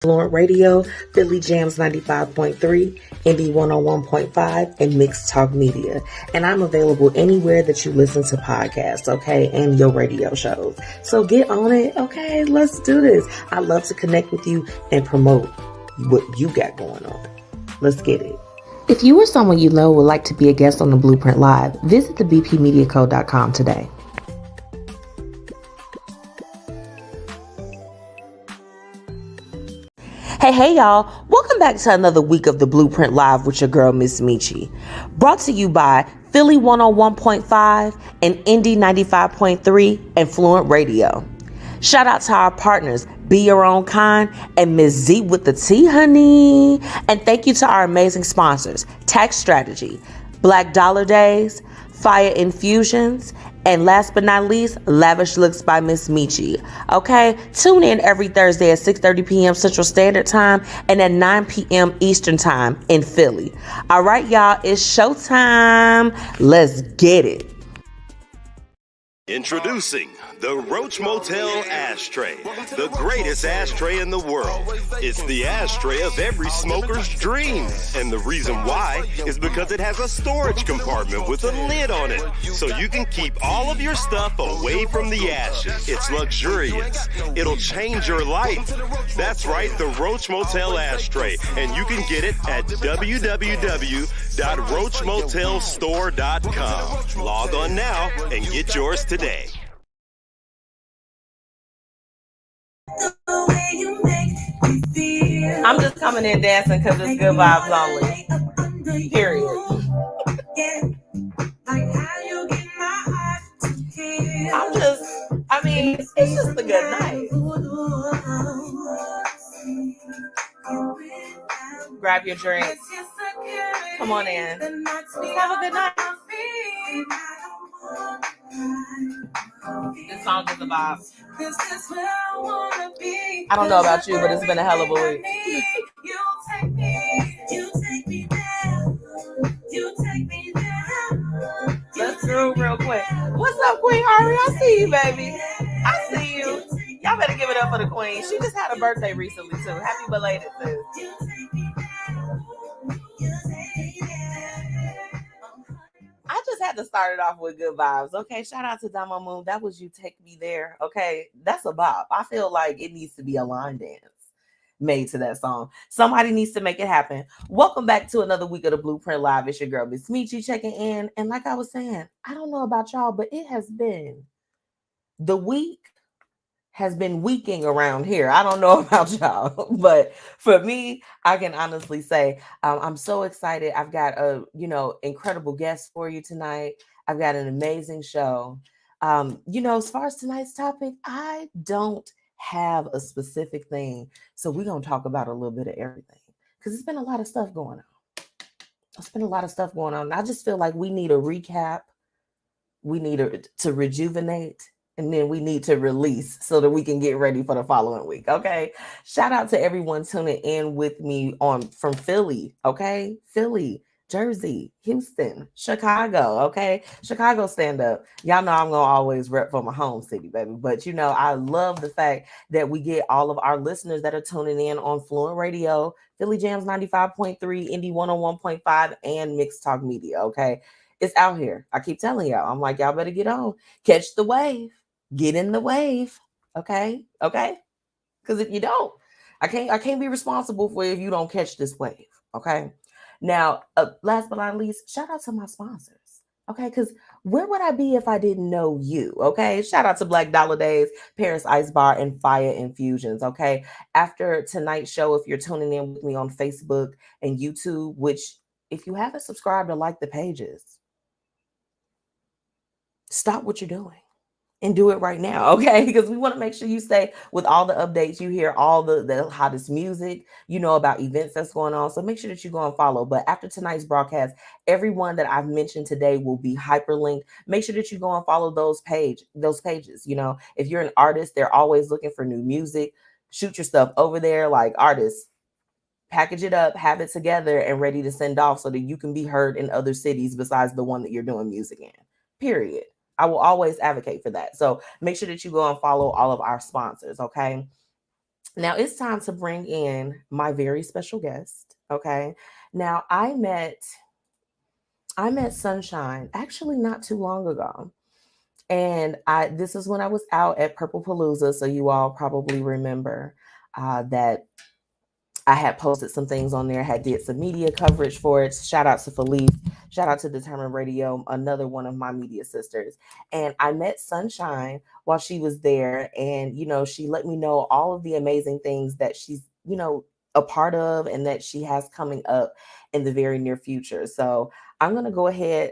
Fluent Radio, Philly Jams 95.3, Indie 101.5, and Mixed Talk Media. And I'm available anywhere that you listen to podcasts, okay, and your radio shows. So get on it, okay? Let's do this. I love to connect with you and promote what you got going on. Let's get it. If you or someone you know would like to be a guest on the Blueprint Live, visit thebpmediacode.com today. Hey, y'all. Welcome back to another week of the Blueprint Live with your girl, MzMetchi. Brought to you by Philly 101.5 and Indie 95.3 and FluentRadio. Shout out to our partners, Be Your Own Kind and MzWTT, honey. And thank you to our amazing sponsors, Tax Strategy, Black Dollar Days, Fiya Infusions, and last but not least, Lavish Looks by MzMetchi. Okay, tune in every Thursday at 6:30 p.m. Central Standard Time and at 9 p.m. Eastern Time in Philly. All right, y'all, it's showtime. Let's get it. Introducing the Roach Motel Ashtray, the greatest ashtray in the world. It's the ashtray of every smoker's dream. And the reason why is because it has a storage compartment with a lid on it, so you can keep all of your stuff away from the ashes. It's luxurious. It'll change your life. That's right, the Roach Motel Ashtray. And you can get it at www.roachmotelstore.com. Log on now and get yours today. I'm just coming in dancing because it's good vibes only. Period. It's just a good night. Grab your drinks. Come on in. Let's have a good night. This song is a vibe. I don't know about you, but it's been a hell of a week. Let's do real quick. What's up, Queen Ari? I see you, baby. I see you. Y'all better give it up for the Queen. She just had a birthday recently, too. Happy belated, sis. I just had to start it off with good vibes. Okay, shout out to Damo Moon. That was You Take Me There. Okay, that's a bop. I feel like it needs to be a line dance made to that song. Somebody needs to make it happen. Welcome back to another week of the Blueprint Live. It's your girl, MzMetchi, checking in. And like I was saying, I don't know about y'all, but it has been, the week has been weeking around here. I don't know about y'all, but for me, I can honestly say I'm so excited. I've got a incredible guest for you tonight. I've got an amazing show. As far as tonight's topic, I don't have a specific thing, so we're gonna talk about a little bit of everything because it's been a lot of stuff going on. I just feel like we need a recap. We need to rejuvenate. And then we need to release so that we can get ready for the following week. Okay. Shout out to everyone tuning in with me from Philly. Okay. Philly, Jersey, Houston, Chicago. Okay. Chicago stand up. Y'all know I'm going to always rep for my home city, baby. But I love the fact that we get all of our listeners that are tuning in on FluentRadio, Philly Jams 95.3, Indie 101.5, and Mixed Talk Media. Okay. It's out here. I keep telling y'all. I'm like, y'all better get on. Catch the wave. Get in the wave, okay? Because if you don't, I can't be responsible for if you don't catch this wave, okay? Now, last but not least, shout out to my sponsors, okay? Because where would I be if I didn't know you, okay? Shout out to Black Dollar Days, Paris Ice Bar, and Fiya Infusions, okay? After tonight's show, if you're tuning in with me on Facebook and YouTube, which if you haven't subscribed or liked the pages, stop what you're doing and do it right now, okay? Because we want to make sure you stay with all the updates. You hear all the hottest music, about events that's going on. So make sure that you go and follow. But after tonight's broadcast, everyone that I've mentioned today will be hyperlinked. Make sure that you go and follow those pages. If you're an artist, they're always looking for new music. Shoot your stuff over there like artists. Package it up, have it together, and ready to send off so that you can be heard in other cities besides the one that you're doing music in. Period. I will always advocate for that. So make sure that you go and follow all of our sponsors, okay? Now it's time to bring in my very special guest. Okay. Now I met Sunshine actually not too long ago. And this is when I was out at Purple Palooza. So you all probably remember that I had posted some things on there, had did some media coverage for it. Shout out to Felice. Shout out to Determined Radio, another one of my media sisters. And I met Sunshine while she was there. And, she let me know all of the amazing things that she's, a part of and that she has coming up in the very near future. So I'm going to go ahead.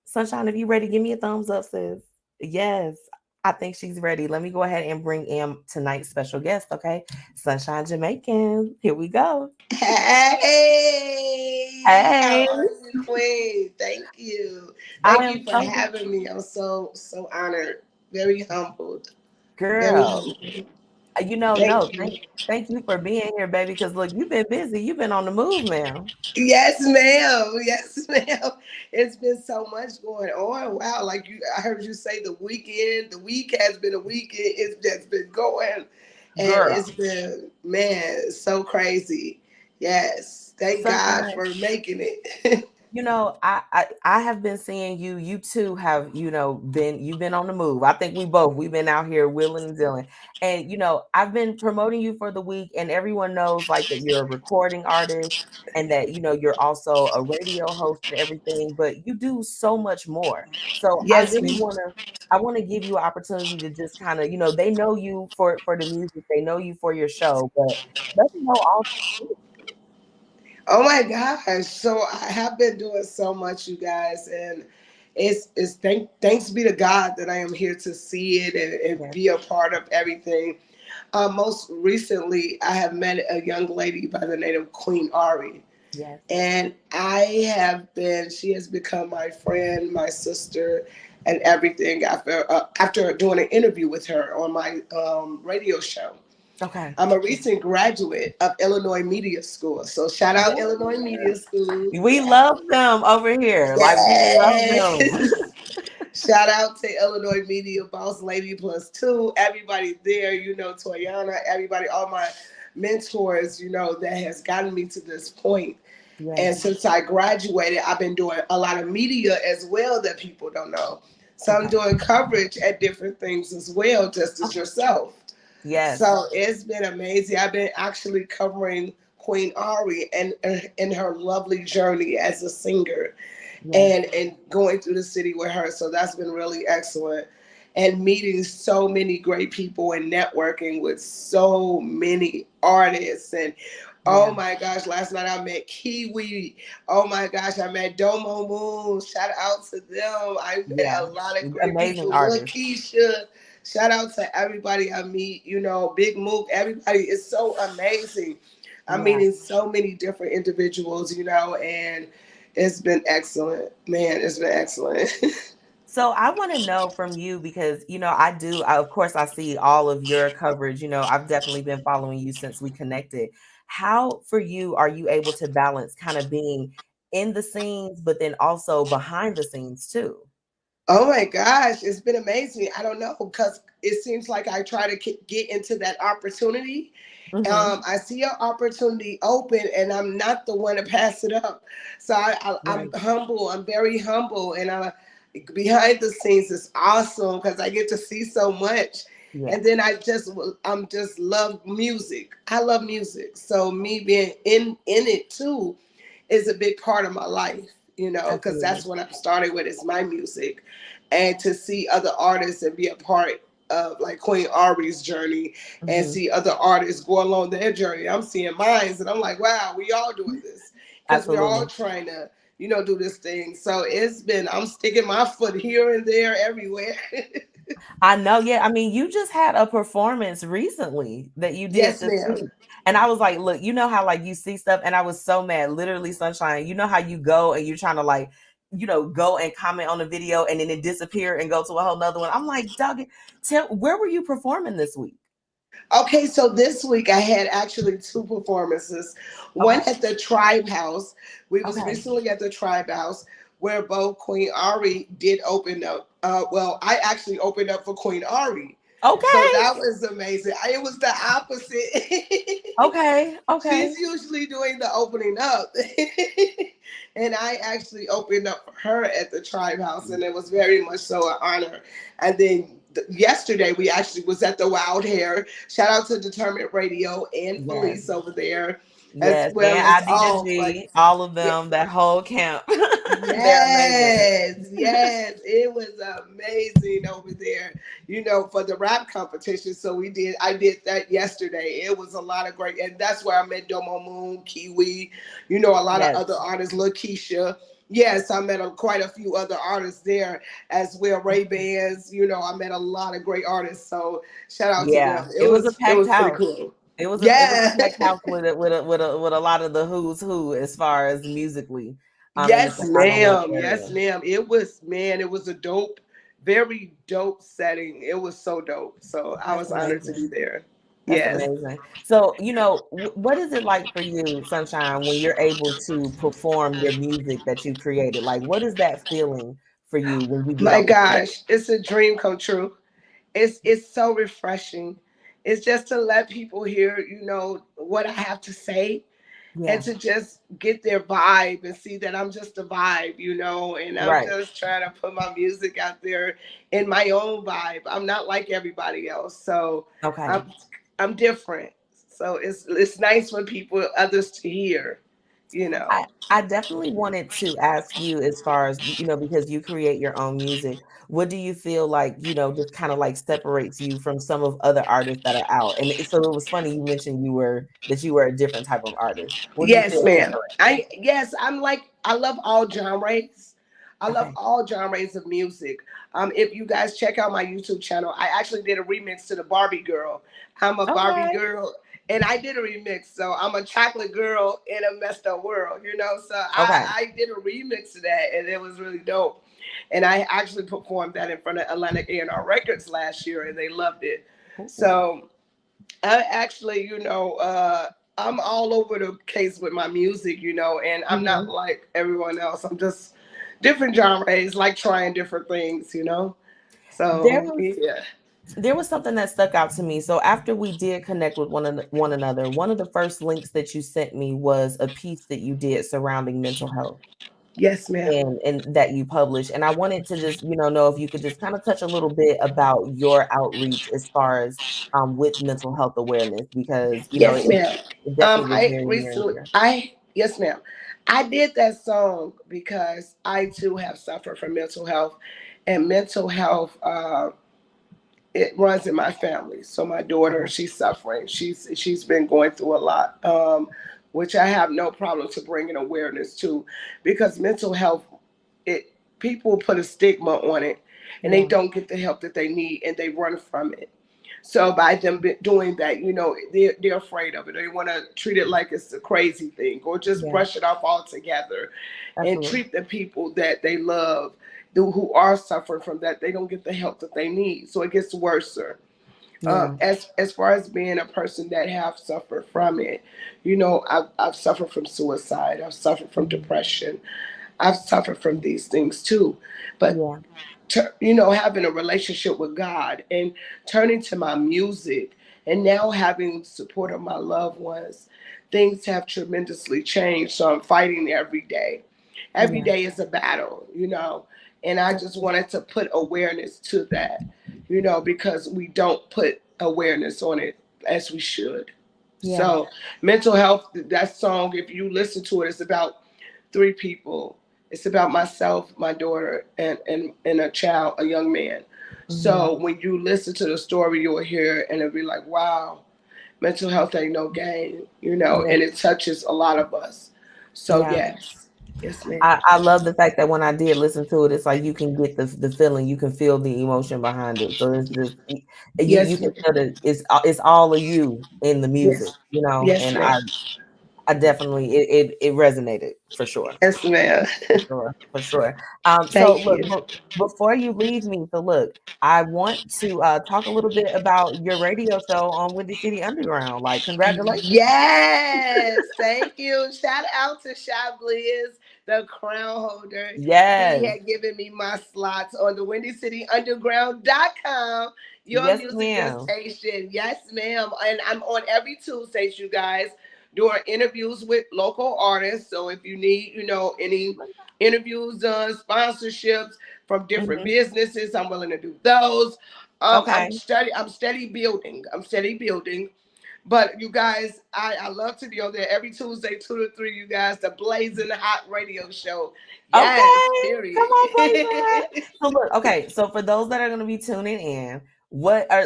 Sunshine, if you ready, give me a thumbs up, sis. Yes, I think she's ready. Let me go ahead and bring in tonight's special guest, okay? Sunshine Jamaican. Here we go. Hey, how Hey, are you, Queen? Thank you. I Thank am you for so having me. I'm so honored. Very humbled. Very girl. humbled. No, Thank you. thank you for being here, baby. Because look, you've been busy. You've been on the move, man. Yes, ma'am. Yes, ma'am. It's been so much going on. Wow, like I heard you say the weekend. The week has been a weekend. It's just been going, and Girl. it's been, man, so crazy. Yes, thank God Sunshine. for making it. I have been seeing you. You too have, you've been on the move. I think we've been out here willing and dealing. And I've been promoting you for the week, and everyone knows like that you're a recording artist and that you're also a radio host and everything, but you do so much more. So Yes, ma'am. I want to give you an opportunity to just kind of, they know you for the music, they know you for your show, but let them know all. Oh my gosh. So I have been doing so much, you guys, and thanks be to God that I am here to see it and Yes, be a part of everything. Most recently, I have met a young lady by the name of Queen Ari. yes. And she has become my friend, my sister, and everything after doing an interview with her on my radio show. Okay. I'm a recent graduate of Illinois Media School. So shout out Illinois Media School. We love them over here. Like we love them. Yes. Shout out to Illinois Media Boss Lady Plus Two. Everybody there, Toyana, everybody, all my mentors, that has gotten me to this point. And Yes. since I graduated, I've been doing a lot of media as well that people don't know. So I'm Okay. doing coverage at different things as well, just as Okay. yourself. Yes. So it's been amazing. I've been actually covering Queen Ari and in her lovely journey as a singer, Yes. and going through the city with her. So that's been really excellent. And meeting so many great people and networking with so many artists. And oh Yeah. my gosh, last night I met Kiwi. Oh my gosh, I met Domo Moon. Shout out to them. I met Yeah. a lot of great Amazing people. artist. Lakeisha. Shout out to everybody I meet, Big Mook. Everybody is so amazing. I'm Yeah. meeting so many different individuals, and it's been excellent. Man, it's been excellent. So I want to know from you because of course I see all of your coverage. I've definitely been following you since we connected. How for you are you able to balance kind of being in the scenes, but then also behind the scenes too? Oh my gosh, it's been amazing. I don't know, because it seems like I try to get into that opportunity. Hmm. I see an opportunity open, and I'm not the one to pass it up. So I'm Right. humble. I'm very humble, and behind the scenes is awesome because I get to see so much. Yeah. And then I'm just love music. I love music, so me being in it too is a big part of my life. Because Absolutely. that's what I'm starting with is my music, and to see other artists and be a part of like Queen Ari's journey and Hmm. see other artists go along their journey. I'm seeing mines and I'm like, wow, we all doing this because we're all Absolutely. trying to, do this thing. So I'm sticking my foot here and there everywhere. I know. Yeah. I mean, you just had a performance recently that you did Yes, this ma'am. week. And I was like, look, you know how like you see stuff, and I was so mad, literally, Sunshine. You know how you go and you're trying to like, go and comment on the video and then it disappear and go to a whole nother one. I'm like, Doug, where were you performing this week? Okay, so this week I had actually two performances. One Okay. at the Tribe House. We was Okay. recently at the Tribe House where both Queen Ari did open up. Well, I actually opened up for Queen Ari. So Okay. that was amazing. It was the opposite. Okay. Okay. She's usually doing the opening up. And I actually opened up for her at the Tribe House, and it was very much so an honor. And then yesterday we actually was at the Wild Hair. Shout out to Determined Radio and Yes. Felice over there, as Yes. well And as ID to all. But G, all of yeah, them, that whole camp. They're amazing. yes, yes, it was amazing over there, for the rap competition. So I did that yesterday. It was a lot of great, and that's where I met Domo Moon, Kiwi, a lot of Yes. other artists, Lakeisha. Yes, I met quite a few other artists there as well. Ray Bans, I met a lot of great artists. So shout out to Yeah. them. It was a It packed was pretty house. cool. It was a Yeah. packed house with a lot of the who's who as far as musically in the Yes, Chicagoland ma'am. Yes, area. ma'am. It was a dope, very dope setting. It was so dope. So I That's was honored to be amazing. there. That's Yes. amazing. So, what is it like for you, Sunshine, when you're able to perform your music that you created? Like, what is that feeling for you when you get My on the stage? gosh, it's a dream come true. It's so refreshing. It's just to let people hear, what I have to say, and Yeah, to just get their vibe and see that I'm just a vibe, and I'm right. just trying to put my music out there in my own vibe. I'm not like everybody else. So Okay. I'm I'm different. So it's nice when others to hear, you know. I definitely wanted to ask you as far as, because you create your own music, what do you feel like, just kind of like separates you from some of other artists that are out? And so it was funny you mentioned that you were a different type of artist. What do you Yes, feel ma'am. separates you? I love all genres. I love Okay. all genres of music. If you guys check out my YouTube channel, I actually did a remix to the Barbie girl. I'm a Barbie Okay. girl, and I did a remix. So I'm a chocolate girl in a messed up world, So Okay. I did a remix to that, and it was really dope. And I actually performed that in front of Atlantic A&R Records last year, and they loved it. Ooh. So I actually, I'm all over the case with my music, and I'm not Mhm. like everyone else. I'm just different genres, like trying different things. There So was yeah. there was something that stuck out to me. So after we did connect with one another, one of the first links that you sent me was a piece that you did surrounding mental health Yes, ma'am. and that you published. And I wanted to just, know if you could just kind of touch a little bit about your outreach as far as with mental health awareness, because Yes, ma'am. it definitely was I very near and recently, dear. yes, ma'am. I did that song because I too have suffered from mental health, and mental health. It runs in my family. So my daughter, Okay. she's suffering. She's been going through a lot, which I have no problem to bring an awareness to, because mental health, it people put a stigma on it, and they Yeah. don't get the help that they need, and they run from it. So by them doing that, they're afraid of it. They want to treat it like it's a crazy thing, or just Yeah. brush it off altogether, and Absolutely. treat the people that they love, who are suffering from that. They don't get the help that they need, so it gets worse. Yeah. As far as being a person that have suffered from it, I've suffered from suicide. I've suffered from Mhm. depression. I've suffered from these things too, but Yeah. having a relationship with God and turning to my music, and now having support of my loved ones, things have tremendously changed. So I'm fighting every day. Every Yeah. day is a battle. And I just wanted to put awareness to that, because we don't put awareness on it as we should. Yeah. So mental health, that song, if you listen to it, it's about three people. It's about myself, my daughter, and a child, a young man. Mhm. So when you listen to the story, you'll hear it, and it'll be like, wow, mental health ain't no game, Yeah. and it touches a lot of us. So Yeah. yes, yes, ma'am. I love the fact that when I did listen to it, it's like you can get the feeling, you can feel the emotion behind it. So it's just you Yes, can ma'am. feel that it's all of you in the music, Yes, yes, and ma'am. I definitely it resonated for sure. Yes, ma'am. For sure, for sure. So Thank look, you. before you leave me, so look, I want to talk a little bit about your radio show on Windy City Underground. Like, congratulations. Yes, Thank you. Shout out to Shabliz, the crown holder. He Yes. had given me my slots on the WindyCityUnderground.com. Your Yes, music, your ma'am. station. Yes, ma'am. And I'm on every Tuesday, you guys, doing interviews with local artists. So if you need, any interviews done, sponsorships from different Mhm. businesses, I'm willing to do those. Okay. I'm steady building. But you guys, I love to be on there every Tuesday, 2 to 3. You guys, the blazing hot radio show. Yes, Okay. Come period. on, Blazer. So look, okay. So for those that are going to be tuning in, what are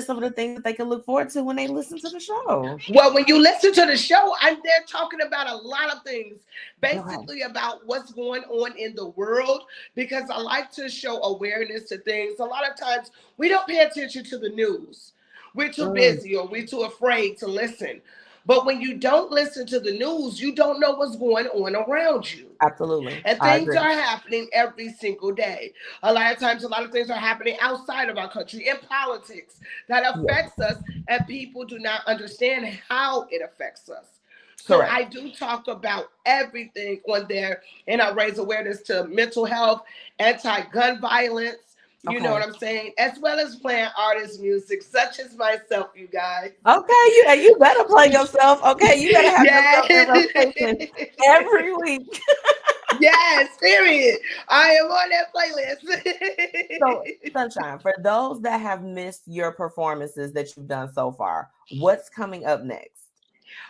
some of the things that they can look forward to when they listen to the show? Well, when you listen to the show, I'm there talking about a lot of things, Okay. basically about what's going on in the world, because I like to show awareness to things. A lot of times we don't pay attention to the news. We're too busy or we're too afraid to listen. But when you don't listen to the news, you don't know what's going on around you. Absolutely. And I things agree. are happening every single day. A lot of times, a lot of things are happening outside of our country in politics that Yes. affects us, and people do not understand how it affects us. So Correct. I do talk about everything on there, and I raise awareness to mental health, anti-gun violence. You know Okay. what I'm saying? As well as playing artist music, such as myself, you guys. Okay. You better play yourself. Okay. You better have Yeah. yourself in rotation every week. Yes, period. I am on that So, playlist. Sunshine, for those that have missed your performances that you've done so far, what's coming up next?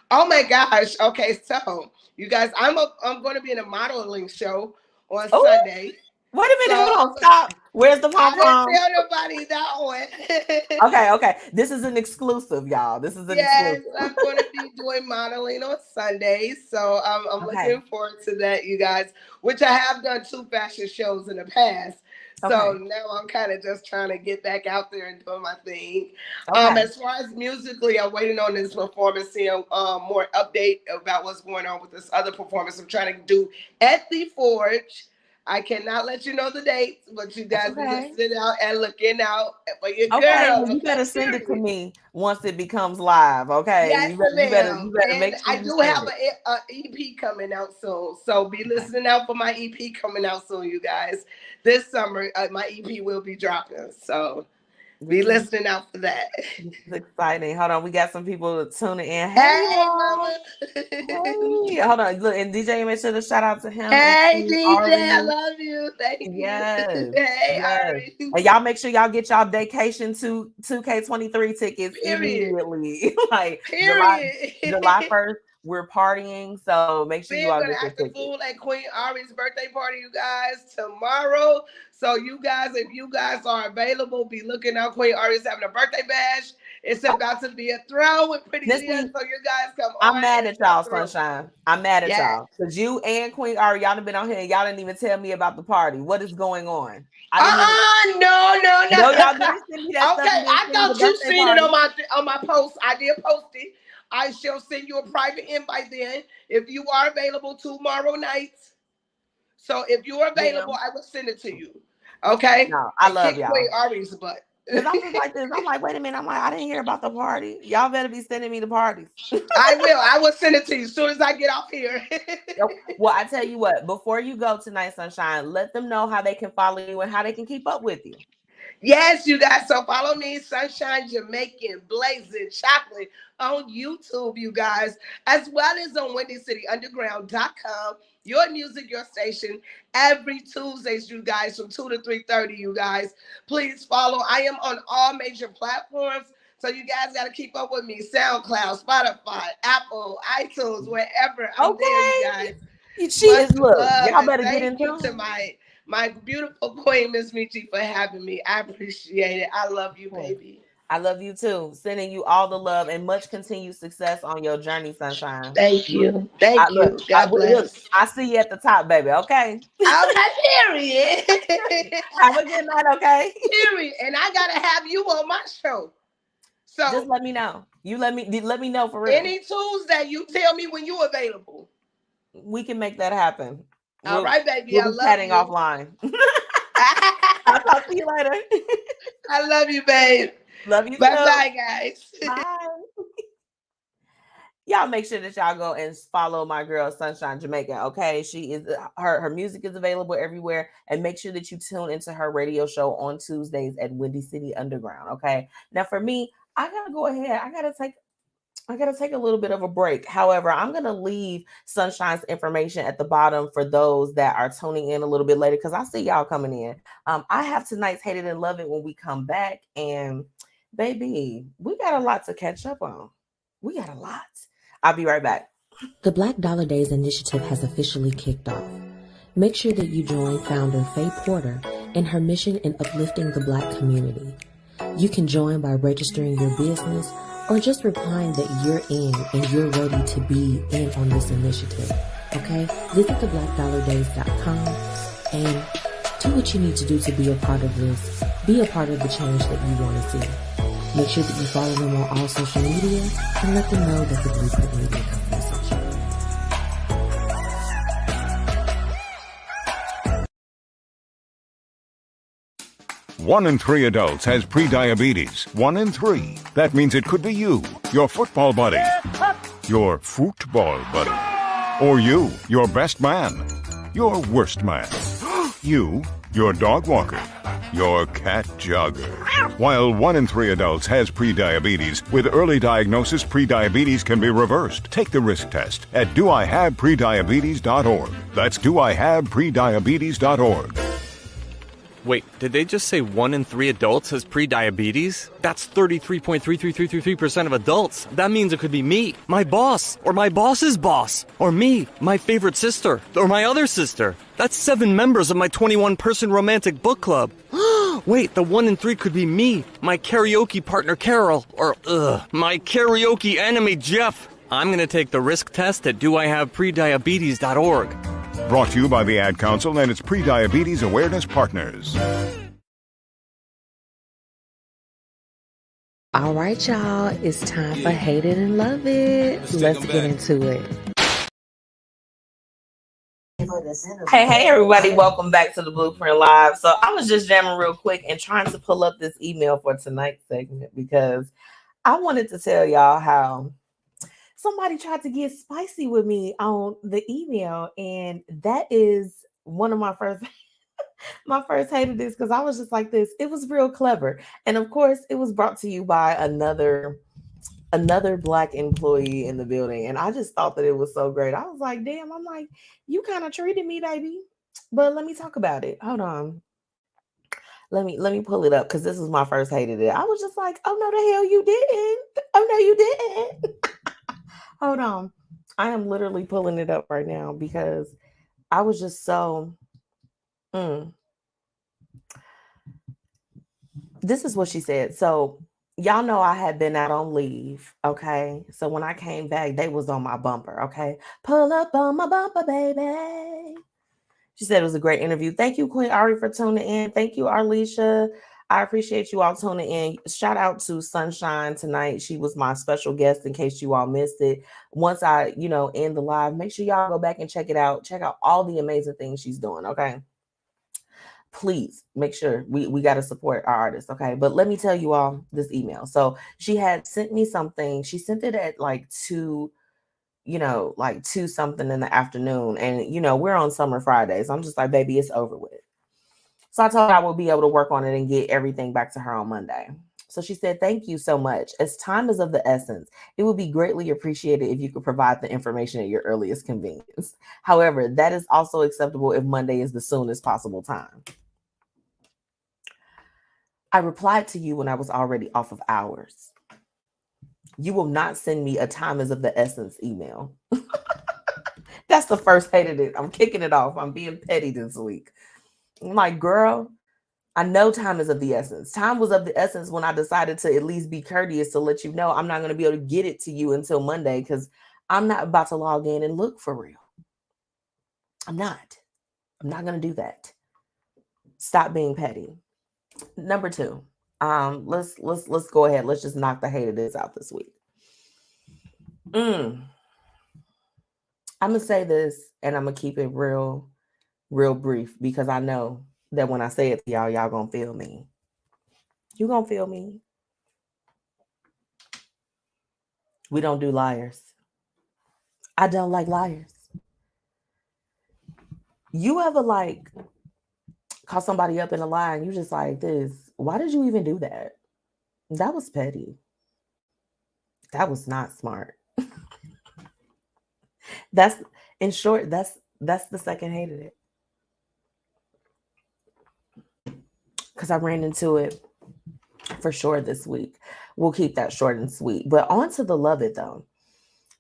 Oh my gosh. Okay, so you guys, I'm going to be in a modeling show on Oh, Sunday. wait a minute. So Hold on. Stop. Where's the I pom didn't pom? tell nobody that one. Okay. This is an exclusive, y'all. This is an Yes, exclusive. I'm going to be doing modeling on Sunday. So I'm Okay. looking forward to that, you guys, which I have done 2 fashion shows in the past. So Okay. now I'm kind of just trying to get back out there and doing my thing. Okay. As far as musically, I'm waiting on this performance, seeing more update about what's going on with this other performance I'm trying to do at the Forge. I cannot let you know the dates, but you That's guys be okay. listening out and looking out for your Okay. girl. Well, you better Okay, send it to period. me once it becomes live. Okay. Yes, You better ma'am. And make sure I you do send have it. a EP coming out soon. So be Okay. listening out for my EP coming out soon, you guys. This summer, my EP will be dropping. So be listening out for that. This is exciting. Hold on. We got some people tuning in. Hey, Hey, y'all. mama. Hey. Hold on. Look, and DJ MH2DA, shout out to him and Hey, Queen DJ. I Ari. love you. Thank you. Yes. Hey, Yes. Ari. And y'all make sure y'all get y'all Daycation 2K23 tickets Period. immediately. Like July Period. 1st, we're partying. So make sure you We're all gonna get your act a tickets. fool at Queen Ari's birthday party, you guys, tomorrow. So you guys, if you guys are available, be looking out. Queen Ari's having a birthday bash. It's Oh, about to be a throw with Pretty this Leah. means So you guys come I'm on mad and at be a y'all, throw. Sunshine. I'm mad at Yeah. y'all. Because you and Queen Ari, y'all done been on here and y'all didn't even tell me about the party. What is going on? I didn't even No, no, No, no. y'all didn't send me that stuff. Okay, You didn't I send me the thought you birthday seen it party. on my post. I did post it. I shall send you a private invite then if you are available tomorrow night. So if you are available, Ma'am. I will send it to you. Okay? No, I And love kick Queen y'all. Ari's butt. Because I'm just like this. I'm like, wait a minute. I'm like, I didn't hear about the party. Y'all better be sending me the parties. I will. I will send it to you as soon as I get off here. Well, I tell you what, before you go tonight, Sunshine, let them know how they can follow you and how they can keep up with you. Yes, you guys. So follow me, Sunshine Jamaican Blazing Chocolate on YouTube, you guys, as well as on WindyCityUnderground.com. Your music, your station, every Tuesdays, you guys, from 2 to 3:30, you guys. Please follow. I am on all major platforms. So you guys got to keep up with me. SoundCloud, Spotify, Apple, iTunes, wherever. I'm there, you Okay. guys. She Much is, look, love y'all and better get thank in you to tune. my beautiful queen, MzMetchi, for having me. I appreciate it. I love you, baby. I love you too. Sending you all the love and much continued success on your journey, Sunshine. Thank you. Thank you. God Look, bless. I see you at the top, baby. Okay. Okay, period. Have a good night, okay? Period. And I gotta have you on my show. Just So let me know. You let me know for real. any Tuesday, you tell me when you available. We can make that happen. All right, baby. We'll I be love chatting you. offline. I'll talk to you later. I love you, babe. Love you Bye too. bye, guys. Bye. y'all make sure that y'all go and follow my girl Sunshine Jamaican. Okay, she is her music is available everywhere, and make sure that you tune into her radio show on Tuesdays at Windy City Underground. Okay, now for me, I gotta go ahead. I gotta take a little bit of a break. However, I'm gonna leave Sunshine's information at the bottom for those that are tuning in a little bit later because I see y'all coming in. I have tonight's Hate It and Love It when we come back, and baby, we got a lot to catch up on. We got a lot. I'll be right back. The Black Dollar Days initiative has officially kicked off. Make sure that you join founder Faye Porter in her mission in uplifting the Black community. You can join by registering your business or just replying that you're in and you're ready to be in on this initiative. Okay? Visit theblackdollardays.com and do what you need to do to be a part of this. Be a part of the change that you want to see. Make sure that you follow them on all social media and let them know that the Blueprint Media Company sent you. 1 in 3 adults has prediabetes. 1 in 3. That means it could be you, your football buddy, your football buddy, or you, your best man, your worst man, you, your dog walker, your cat jogger. While 1 in 3 adults has prediabetes, with early diagnosis, prediabetes can be reversed. Take the risk test at doihaveprediabetes.org. That's doihaveprediabetes.org. Wait, did they just say 1 in 3 adults has prediabetes? That's 33.33333% of adults. That means it could be me, my boss, or my boss's boss, or me, my favorite sister, or my other sister. That's 7 members of my 21-person romantic book club. Wait, the 1 in 3 could be me, my karaoke partner Carol, or my karaoke enemy Jeff. I'm gonna take the risk test at doihaveprediabetes.org. Brought to you by the Ad Council and its Prediabetes Awareness Partners. All right, y'all. It's time for Hate It and Love It. Let's get into it. Hey, everybody. Welcome back to the Blueprint Live. So I was just jamming real quick and trying to pull up this email for tonight's segment because I wanted to tell y'all how somebody tried to get spicy with me on the email, and that is one of my first hated this because I was just like this. It was real clever, and of course, it was brought to you by another Black employee in the building, and I just thought that it was so great. I was like, damn, I'm like, you kind of treated me, baby, but let me talk about it. Hold on. Let me pull it up because this was my first hated it. I was just like, oh no, the hell you didn't. Oh no, you didn't. Hold on. I am literally pulling it up right now because I was just so. This is what she said. So y'all know I had been out on leave. Okay. So when I came back, they was on my bumper. Okay. Pull up on my bumper, baby. She said it was a great interview. Thank you, Queen Ari, for tuning in. Thank you, Arlisha. I appreciate you all tuning in. Shout out to Sunshine tonight. She was my special guest in case you all missed it. Once I, end the live, make sure y'all go back and check it out. Check out all the amazing things she's doing, okay? Please make sure we got to support our artists, okay? But let me tell you all this email. So she had sent me something. She sent it at like 2 something in the afternoon. And, we're on Summer Fridays. I'm just like, baby, it's over with. So I told her I would be able to work on it and get everything back to her on Monday. So she said, thank you so much. As time is of the essence, it would be greatly appreciated if you could provide the information at your earliest convenience. However, that is also acceptable if Monday is the soonest possible time. I replied to you when I was already off of hours. You will not send me a time is of the essence email. That's the first hated it. I'm kicking it off. I'm being petty this week. I'm like, girl, I know time is of the essence. Time was of the essence when I decided to at least be courteous to let you know I'm not going to be able to get it to you until Monday because I'm not about to log in and look for real. I'm not going to do that. Stop being petty. Number 2, let's go ahead. Let's just knock the hated this out this week. I'm going to say this and I'm going to keep it real brief because I know that when I say it to y'all gonna feel me. You gonna feel me. We don't do liars. I don't like liars. You ever like call somebody up in a lie and you just like this? Why did you even do that? That was petty. That was not smart. That's in short, that's the second hated it. Because I ran into it for sure this week. We'll keep that short and sweet. But on to the love it though.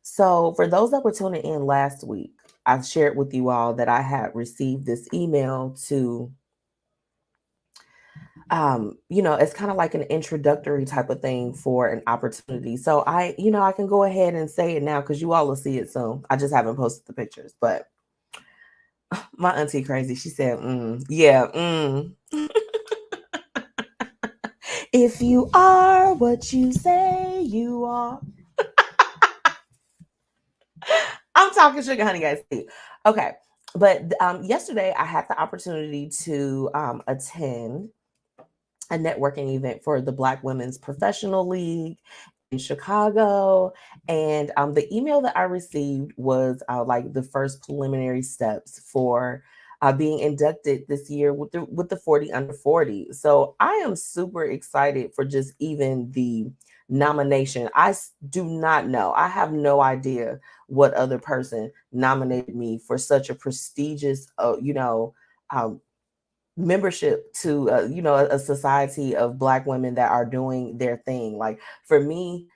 So for those that were tuning in last week, I shared with you all that I had received this email to it's kind of like an introductory type of thing for an opportunity. So I can go ahead and say it now because you all will see it soon. I just haven't posted the pictures, but my auntie crazy. She said, if you are what you say you are. I'm talking sugar honey guys. Okay. But yesterday I had the opportunity to attend a networking event for the Black Women's Professional League in Chicago. And the email that I received was like the first preliminary steps for being inducted this year with the 40 under 40. So I am super excited for just even the nomination. I do not know. I have no idea what other person nominated me for such a prestigious, membership to a society of Black women that are doing their thing. Like for me,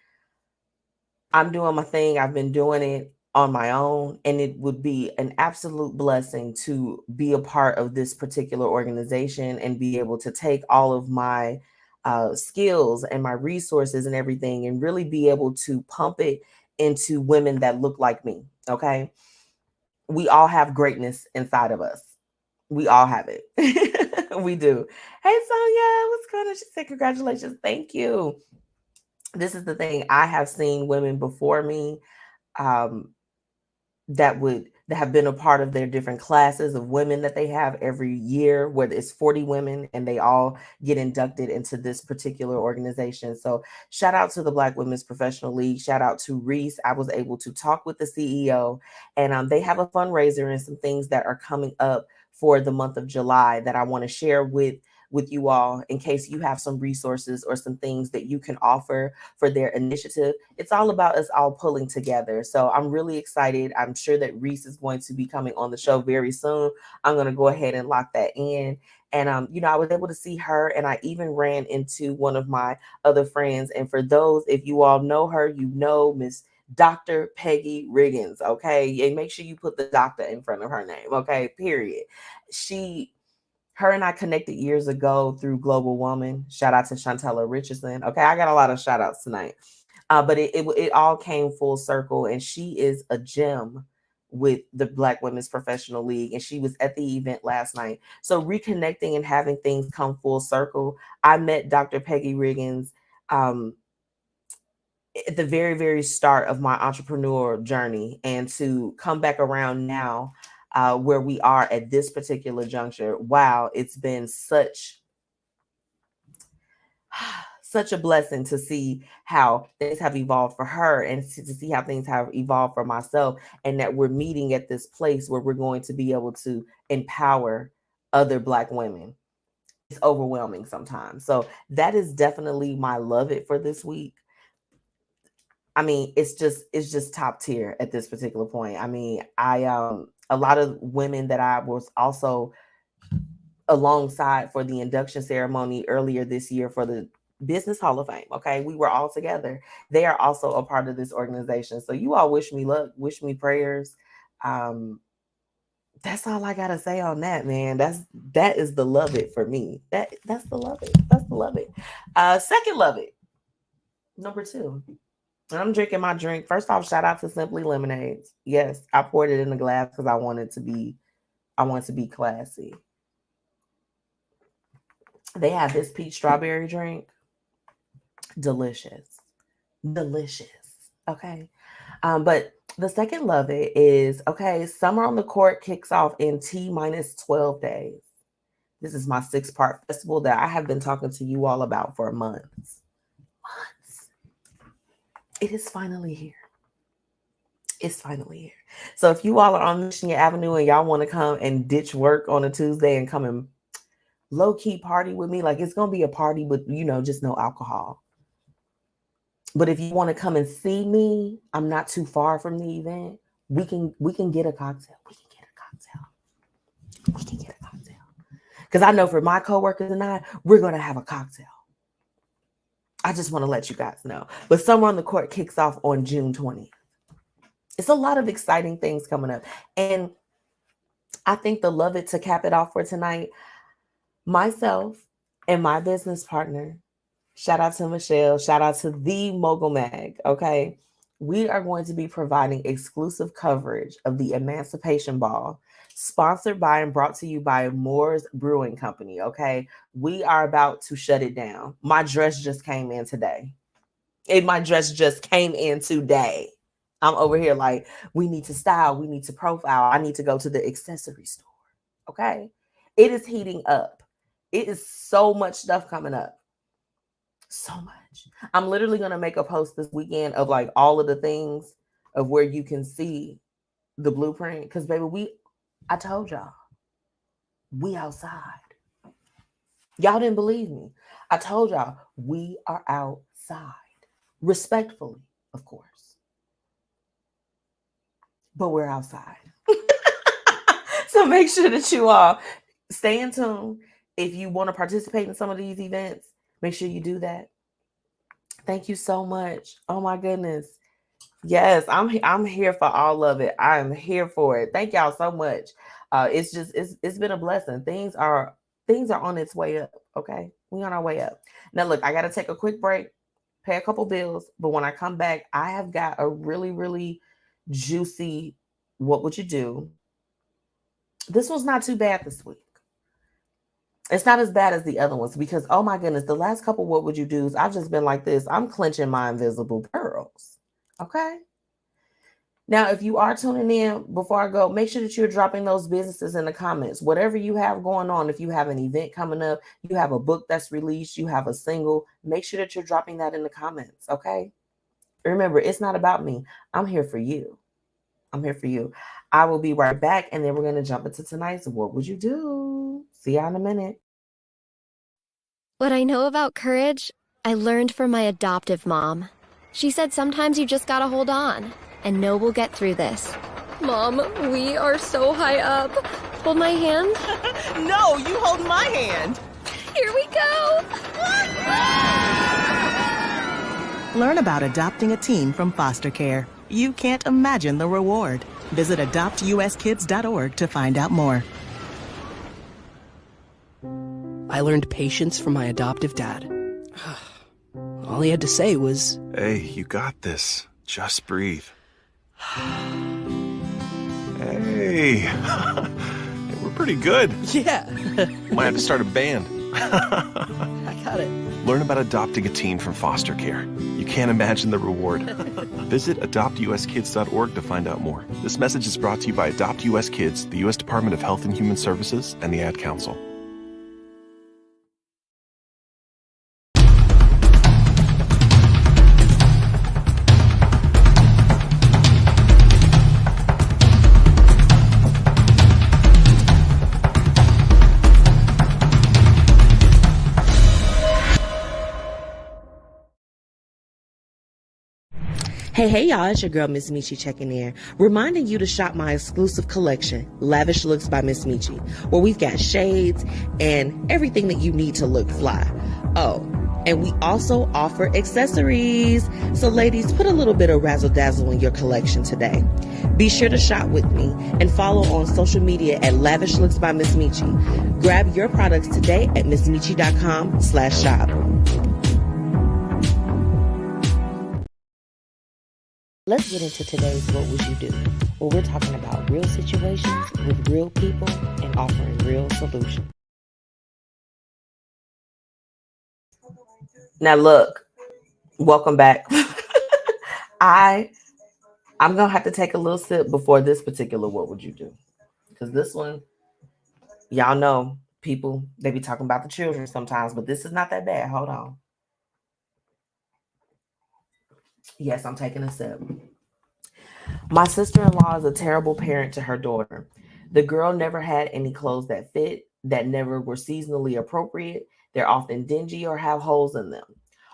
I'm doing my thing. I've been doing it on my own, and it would be an absolute blessing to be a part of this particular organization and be able to take all of my skills and my resources and everything and really be able to pump it into women that look like me. Okay, we all have greatness inside of us. We all have it. We do. Hey, Sonia, what's going on? She said, congratulations. Thank you. This is the thing. I have seen women before me that have been a part of their different classes of women that they have every year, where it's 40 women and they all get inducted into this particular organization. So shout out to the Black Women's Professional League. Shout out to Reese. I was able to talk with the CEO, and they have a fundraiser and some things that are coming up for the month of July that I want to share with you all in case you have some resources or some things that you can offer for their initiative. It's all about us all pulling together. So I'm really excited. I'm sure that Reese is going to be coming on the show very soon. I'm going to go ahead and lock that in. And, I was able to see her, and I even ran into one of my other friends. And for those, if you all know her, you know Miss Dr. Peggy Riggins, okay? And make sure you put the doctor in front of her name, okay? Period. Her and I connected years ago through Global Woman. Shout out to Shantella Richardson. Okay, I got a lot of shout outs tonight. But it all came full circle, and she is a gem with the Black Women's Professional League, and she was at the event last night. So reconnecting and having things come full circle. I met Dr. Peggy Riggins at the very, very start of my entrepreneurial journey, and to come back around now where we are at this particular juncture. Wow, it's been such a blessing to see how things have evolved for her, and to see how things have evolved for myself, and that we're meeting at this place where we're going to be able to empower other Black women. It's overwhelming sometimes. So that is definitely my love it for this week. I mean, it's just top tier at this particular point. I mean, a lot of women that I was also alongside for the induction ceremony earlier this year for the Business Hall of Fame. Okay, we were all together. They are also a part of this organization. So you all wish me luck, wish me prayers. That's all I gotta say on that, man. That is the love it for me. That's the love it. That's the love it. Second love it. Number 2. And I'm drinking my drink. First off, shout out to Simply Lemonades. Yes, I poured it in a glass because I want to be classy. They have this peach strawberry drink. Delicious. Okay. But the second love it is, okay, Summer on the Court kicks off in T-minus 12 days. This is my 6-part festival that I have been talking to you all about for months. It is finally here. It's finally here. So if you all are on Michigan Avenue and y'all want to come and ditch work on a Tuesday and come and low-key party with me, like it's going to be a party, but just no alcohol. But if you want to come and see me, I'm not too far from the event. We can get a cocktail. Because I know for my coworkers and I, we're going to have a cocktail. I just want to let you guys know. But Summer on the Court kicks off on June 20th. It's a lot of exciting things coming up. And I think to cap it off for tonight, myself and my business partner, shout out to Michelle, shout out to the Mogul Mag, okay? We are going to be providing exclusive coverage of the Emancipation Ball, sponsored by and brought to you by Moore's Brewing Company, okay? We are about to shut it down. My dress just came in today. I'm over here like, we need to style, we need to profile. I need to go to the accessory store, okay? It is heating up. It is so much stuff coming up. So much. I'm literally going to make a post this weekend of like all of the things of where you can see the blueprint. Because baby, I told y'all, we outside. Y'all didn't believe me. I told y'all, we are outside. Respectfully, of course. But we're outside. So make sure that you all stay in tune. If you want to participate in some of these events, make sure you do that. Thank you so much. Oh my goodness. Yes, I'm here for all of it. I am here for it. Thank y'all so much. It's been a blessing. Things are on its way up. Okay, we on our way up. Now look, I got to take a quick break, pay a couple bills, but when I come back, I have got a really, really juicy what would you do. This one's not too bad this week. It's not as bad as the other ones because, oh my goodness, the last couple what would you do's, I've just been like this. I'm clenching my invisible pearls. Okay. Now, if you are tuning in, before I go, make sure that you're dropping those businesses in the comments. Whatever you have going on, if you have an event coming up, you have a book that's released, you have a single, make sure that you're dropping that in the comments. Okay. Remember, it's not about me. I'm here for you. I will be right back, and then we're going to jump into tonight's What Would You Do? See y'all in a minute. What I know about courage, I learned from my adoptive mom. She said sometimes you just gotta hold on, and know we'll get through this. Mom, we are so high up. Hold my hand. No, you hold my hand. Here we go. Learn about adopting a teen from foster care. You can't imagine the reward. Visit adoptuskids.org to find out more. I learned patience from my adoptive dad. All he had to say was, "Hey, you got this. Just breathe." Hey, we're pretty good. yeah. Might have to start a band. I got it. Learn about adopting a teen from foster care. You can't imagine the reward. Visit adoptuskids.org to find out more. This message is brought to you by Adopt US Kids, the U.S. Department of Health and Human Services, and the Ad Council. Hey, y'all, it's your girl, MzMetchi, checking in, reminding you to shop my exclusive collection, Lavish Looks by MzMetchi, where we've got shades and everything that you need to look fly. Oh, and we also offer accessories. So ladies, put a little bit of razzle dazzle in your collection today. Be sure to shop with me and follow on social media at Lavish Looks by MzMetchi. Grab your products today at MzMetchi.com/shop. Let's get into today's What Would You Do? Where we're talking about real situations with real people and offering real solutions. Now look, welcome back. I'm gonna have to take a little sip before this particular What Would You Do? Because this one, y'all know people, they be talking about the children sometimes, but this is not that bad. Hold on. Yes, I'm taking a sip. My sister-in-law is a terrible parent to her daughter. The girl never had any clothes that fit, that never were seasonally appropriate. They're often dingy or have holes in them.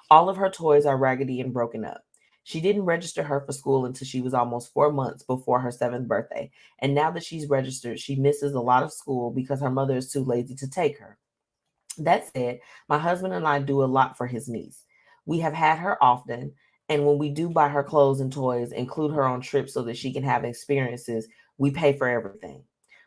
All of her toys are raggedy and broken up. She didn't register her for school until she was almost 4 months before her 7th birthday. And now that she's registered, she misses a lot of school because her mother is too lazy to take her. That said, my husband and I do a lot for his niece. We have had her often, and when we do buy her clothes and toys, include her on trips so that she can have experiences, we pay for everything.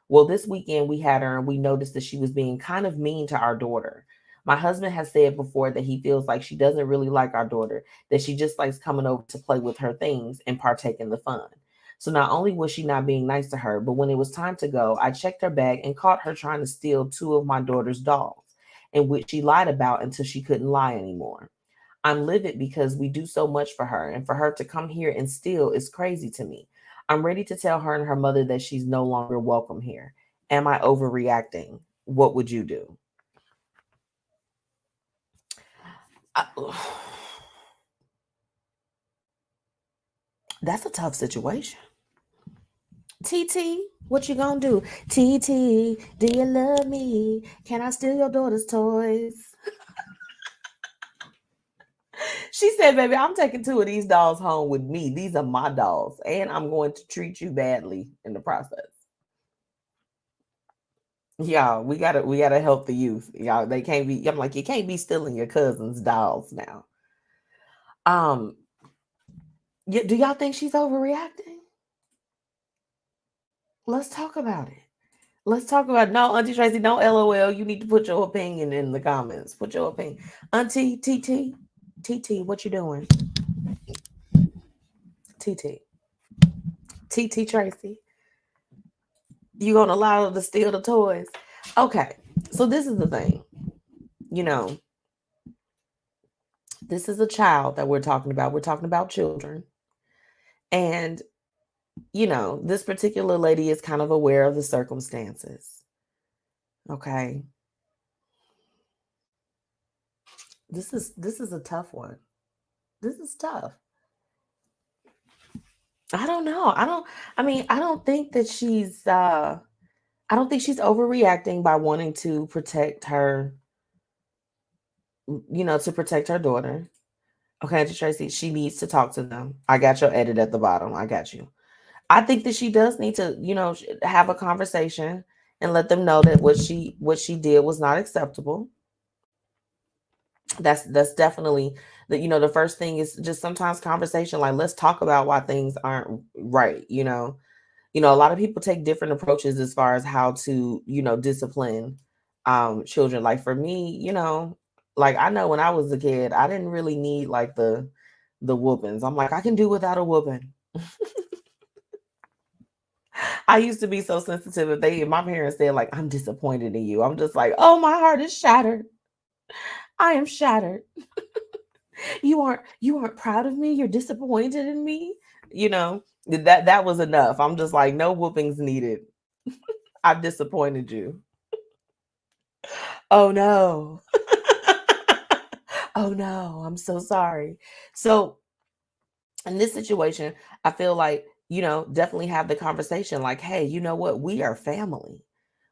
Well, this weekend we had her and we noticed that she was being kind of mean to our daughter. My husband has said before that he feels like she doesn't really like our daughter, that she just likes coming over to play with her things and partake in the fun. So not only was she not being nice to her, but when it was time to go, I checked her bag and caught her trying to steal 2 of my daughter's dolls, in which she lied about until she couldn't lie anymore. I'm livid because we do so much for her, and for her to come here and steal is crazy to me. I'm ready to tell her and her mother that she's no longer welcome here. Am I overreacting? What would you do? That's a tough situation. TT, what you gonna do? TT, do you love me? Can I steal your daughter's toys? She said, baby, I'm taking 2 of these dolls home with me. These are my dolls, and I'm going to treat you badly in the process. Y'all, we gotta help the youth. Y'all, they can't be. I'm like, you can't be stealing your cousin's dolls now. Do y'all think she's overreacting? Let's talk about it. Let's talk about no, Auntie Tracy, don't LOL. You need to put your opinion in the comments. Put your opinion. Auntie TT, what you doing? TT Tracy. You gonna allow her to steal the toys? Okay, so this is the thing. This is a child that we're talking about. We're talking about children. And, this particular lady is kind of aware of the circumstances. Okay. This is a tough one. This is tough. I don't know. I don't think that she's overreacting by wanting to protect her, to protect her daughter. Okay, Auntie Tracy, she needs to talk to them. I got your edit at the bottom. I got you. I think that she does need to, have a conversation and let them know that what she did was not acceptable. That's definitely the first thing is just sometimes conversation, like let's talk about why things aren't right. A lot of people take different approaches as far as how to, discipline children. Like for me, like I know when I was a kid, I didn't really need like the whoopings. I'm like, I can do without a whooping. I used to be so sensitive. If my parents said like, I'm disappointed in you, I'm just like, oh, my heart is shattered. I am shattered. You aren't proud of me. You're disappointed in me. That was enough. I'm just like, no whoopings needed. I've disappointed you. Oh no. Oh no, I'm so sorry. So in this situation, I feel like, definitely have the conversation like, hey, you know what? We are family.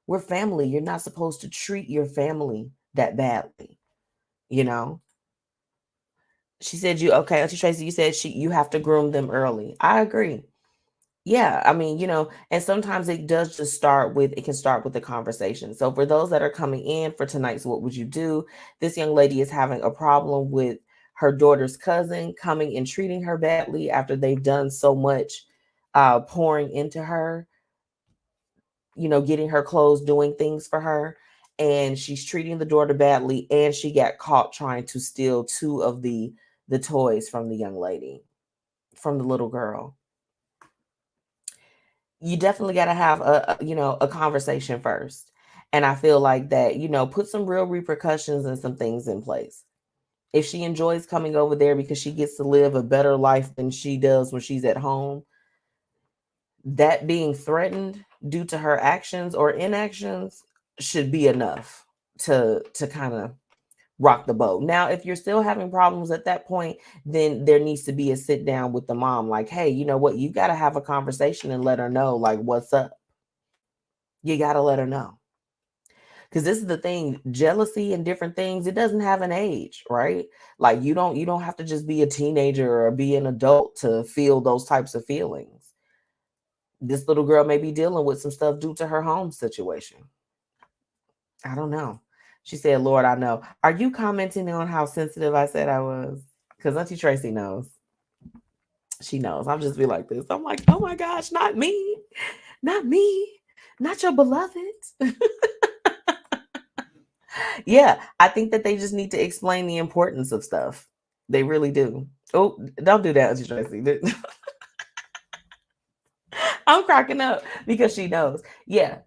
We're family. You're not supposed to treat your family that badly. She said okay, Auntie Tracy, you said you have to groom them early. I agree. Yeah, and sometimes it can start with the conversation. So for those that are coming in for tonight's What Would You Do? This young lady is having a problem with her daughter's cousin coming and treating her badly after they've done so much pouring into her, getting her clothes, doing things for her. And she's treating the daughter badly, and she got caught trying to steal 2 of the toys from the young lady, from the little girl. You definitely got to have a conversation first. And I feel like that, put some real repercussions and some things in place. If she enjoys coming over there because she gets to live a better life than she does when she's at home, that being threatened due to her actions or inactions should be enough to kind of rock the boat. Now, if you're still having problems at that point, then there needs to be a sit down with the mom. Like, hey, you know what? You got to have a conversation and let her know, like, what's up. You got to let her know. Because this is the thing, jealousy and different things, it doesn't have an age, right? Like you don't have to just be a teenager or be an adult to feel those types of feelings. This little girl may be dealing with some stuff due to her home situation. I don't know. She said, Lord, I know. Are you commenting on how sensitive I said I was? Because Auntie Tracy knows. She knows. I'll just be like this. I'm like, oh my gosh, not me. Not me. Not your beloved. Yeah, I think that they just need to explain the importance of stuff. They really do. Oh, don't do that, Auntie Tracy. I'm cracking up because she knows. Yeah,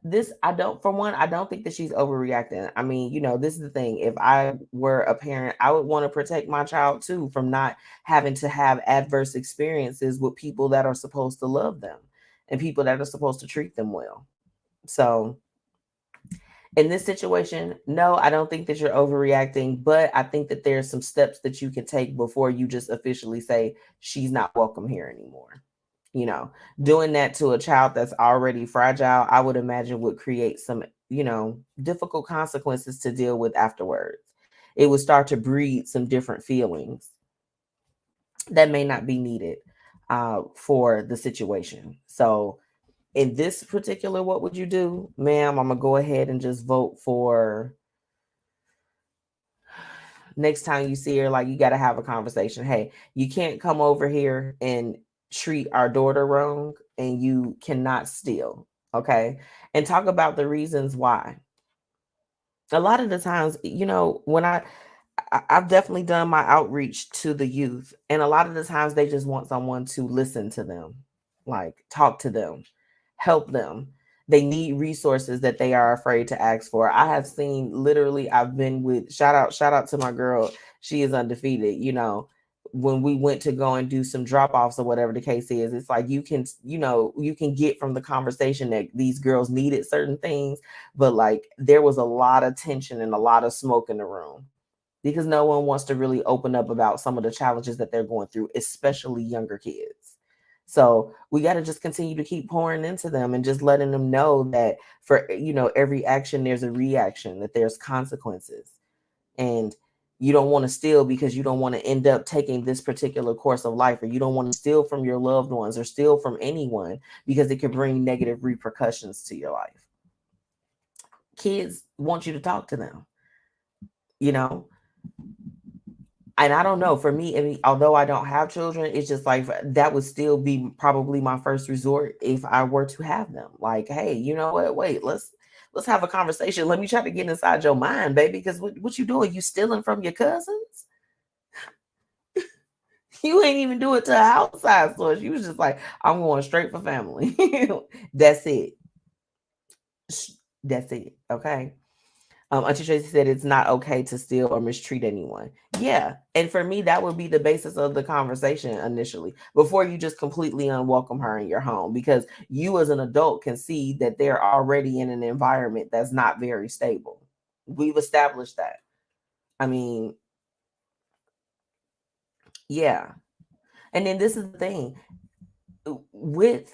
I don't think that she's overreacting. I mean, you know, this is the thing. If I were a parent, I would want to protect my child too from not having to have adverse experiences with people that are supposed to love them and people that are supposed to treat them well. So in this situation, no, I don't think that you're overreacting, but I think that there's some steps that you can take before you just officially say she's not welcome here anymore. You know, doing that to a child that's already fragile, I would imagine would create some, you know, difficult consequences to deal with afterwards. It would start to breed some different feelings that may not be needed for the situation. So in this particular, what would you do, ma'am? I'm gonna go ahead and just vote for next time you see her, like, you got to have a conversation. Hey, you can't come over here and treat our daughter wrong, and you cannot steal. Okay. And talk about the reasons why. A lot of the times, you know, when I've definitely done my outreach to the youth, and a lot of the times they just want someone to listen to them, like talk to them, help them. They need resources that they are afraid to ask for. I have seen, literally, I've been with, shout out to my girl. She is undefeated. You know, when we went to go and do some drop-offs or whatever the case is, it's like you can get from the conversation that these girls needed certain things, but like there was a lot of tension and a lot of smoke in the room because no one wants to really open up about some of the challenges that they're going through, especially younger kids. So we got to just continue to keep pouring into them and just letting them know that for, you know, every action, there's a reaction, that there's consequences. And you don't want to steal because you don't want to end up taking this particular course of life, or you don't want to steal from your loved ones or steal from anyone because it could bring negative repercussions to your life. Kids want you to talk to them, you know. And I don't know, for me, I mean, although I don't have children, it's just like that would still be probably my first resort if I were to have them. Like, hey, you know what? Wait, let's have a conversation. Let me try to get inside your mind, baby. Because what you doing? You stealing from your cousins? You ain't even do it to an outside source. You was just like, I'm going straight for family. That's it. That's it. Okay. Auntie Tracy said it's not okay to steal or mistreat anyone. Yeah. And for me, that would be the basis of the conversation initially, before you just completely unwelcome her in your home, because you as an adult can see that they're already in an environment that's not very stable. We've established that. I mean, yeah. And then this is the thing with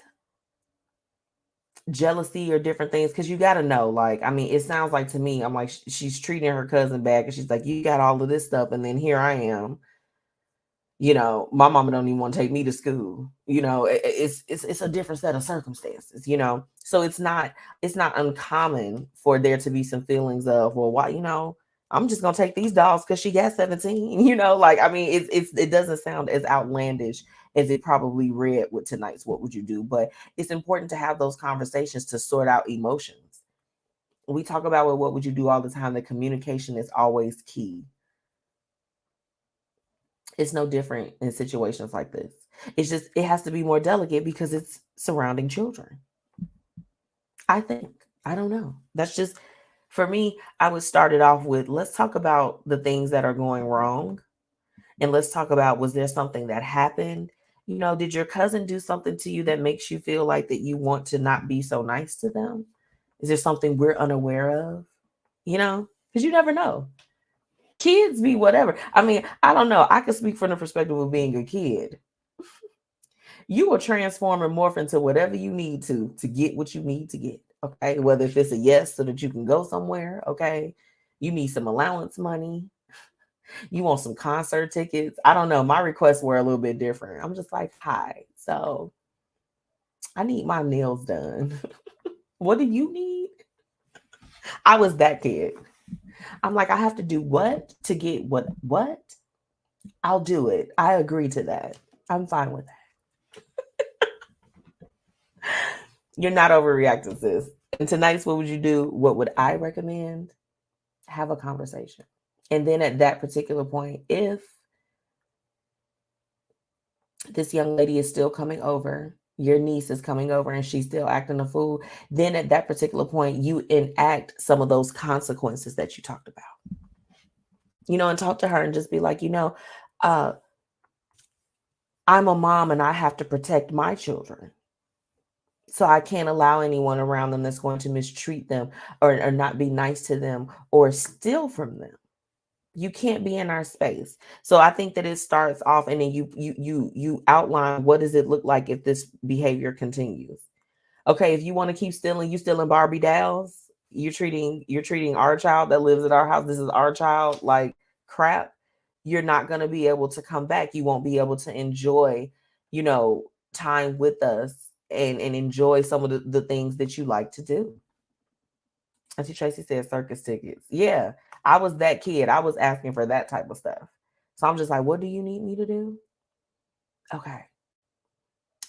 jealousy or different things, because you got to know, like, I mean, it sounds like to me, I'm like, she's treating her cousin bad because she's like, you got all of this stuff, and then here I am, you know, my mama don't even want to take me to school, you know. It's a different set of circumstances, you know. So it's not uncommon for there to be some feelings of, well, why, you know, I'm just gonna take these dolls because she got 17, you know. Like, I mean, it doesn't sound as outlandish as it probably read with tonight's What Would You Do? But it's important to have those conversations to sort out emotions. We talk about what would you do all the time, that communication is always key. It's no different in situations like this. It's just, it has to be more delicate because it's surrounding children. I think. I don't know. That's just, for me, I would start it off with, let's talk about the things that are going wrong. And let's talk about, was there something that happened? You know, did your cousin do something to you that makes you feel like that you want to not be so nice to them? Is there something we're unaware of? You know, because you never know. Kids be whatever. I mean, I don't know. I can speak from the perspective of being a kid. You will transform and morph into whatever you need to get what you need to get. Okay. Whether if it's a yes so that you can go somewhere. Okay. You need some allowance money. You want some concert tickets. I don't know. My requests were a little bit different. I'm just like, hi. So I need my nails done. What do you need? I was that kid. I'm like, I have to do what to get what? I'll do it. I agree to that. I'm fine with that. You're not overreacting, sis. And tonight's what would you do? What would I recommend? Have a conversation. And then at that particular point, if this young lady is still coming over, your niece is coming over and she's still acting a fool, then at that particular point, you enact some of those consequences that you talked about. And talk to her and just be like, I'm a mom and I have to protect my children. So I can't allow anyone around them that's going to mistreat them or not be nice to them or steal from them. You can't be in our space. So I think that it starts off and then you outline what does it look like if this behavior continues. Okay, if you want to keep stealing, you stealing Barbie dolls, you're treating our child that lives at our house, this is our child, like crap, you're not going to be able to come back. You won't be able to enjoy, time with us and enjoy some of the things that you like to do. Auntie Tracy said circus tickets. Yeah, I was that kid. I was asking for that type of stuff. So I'm just like, what do you need me to do? Okay,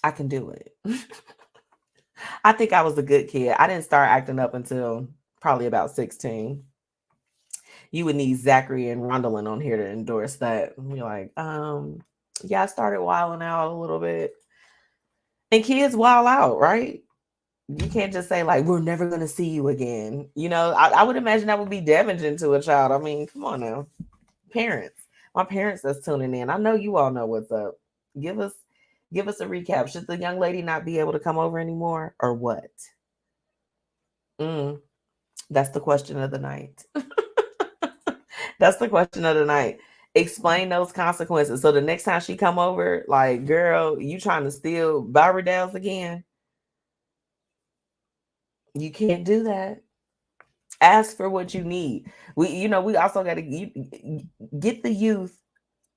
I can do it. I think I was a good kid. I didn't start acting up until probably about 16. You would need Zachary and Rondalyn on here to endorse that. And you're like, yeah, I started wilding out a little bit. And kids wild out, right? You can't just say like, we're never going to see you again. I would imagine that would be damaging to a child. I mean, come on now. Parents, my parents that's tuning in. I know you all know what's up. Give us a recap. Should the young lady not be able to come over anymore or what? That's the question of the night. That's the question of the night. Explain those consequences. So the next time she come over, like, girl, you trying to steal Barbie dolls again? You can't do that. Ask for what you need. We also got to get the youth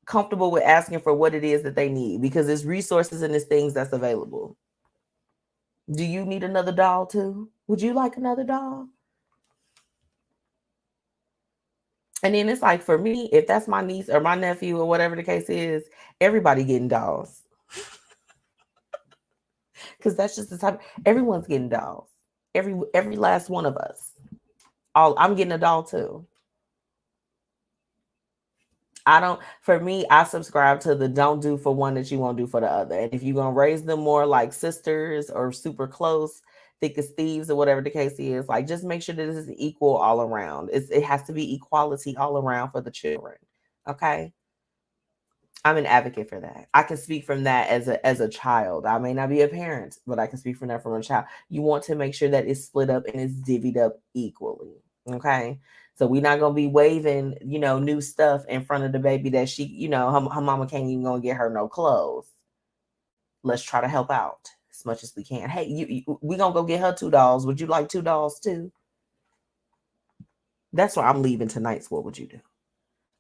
comfortable with asking for what it is that they need, because there's resources and there's things that's available. Do you need another doll too? Would you like another doll? And then it's like, for me, if that's my niece or my nephew or whatever the case is, everybody getting dolls. Because that's just the type. Everyone's getting dolls. Every last one of us. I'm getting a doll too. For me, I subscribe to the don't do for one that you won't do for the other. And if you're going to raise them more like sisters or super close, thick as thieves or whatever the case is, like, just make sure that this is equal all around. It has to be equality all around for the children. Okay. I'm an advocate for that. I can speak from that as a child. I may not be a parent, but I can speak from that from a child. You want to make sure that it's split up and it's divvied up equally. Okay. So we're not going to be waving, new stuff in front of the baby that she, her mama can't even go get her no clothes. Let's try to help out as much as we can. Hey, we going to go get her 2 dolls. Would you like 2 dolls too? That's why I'm leaving tonight's What Would You Do?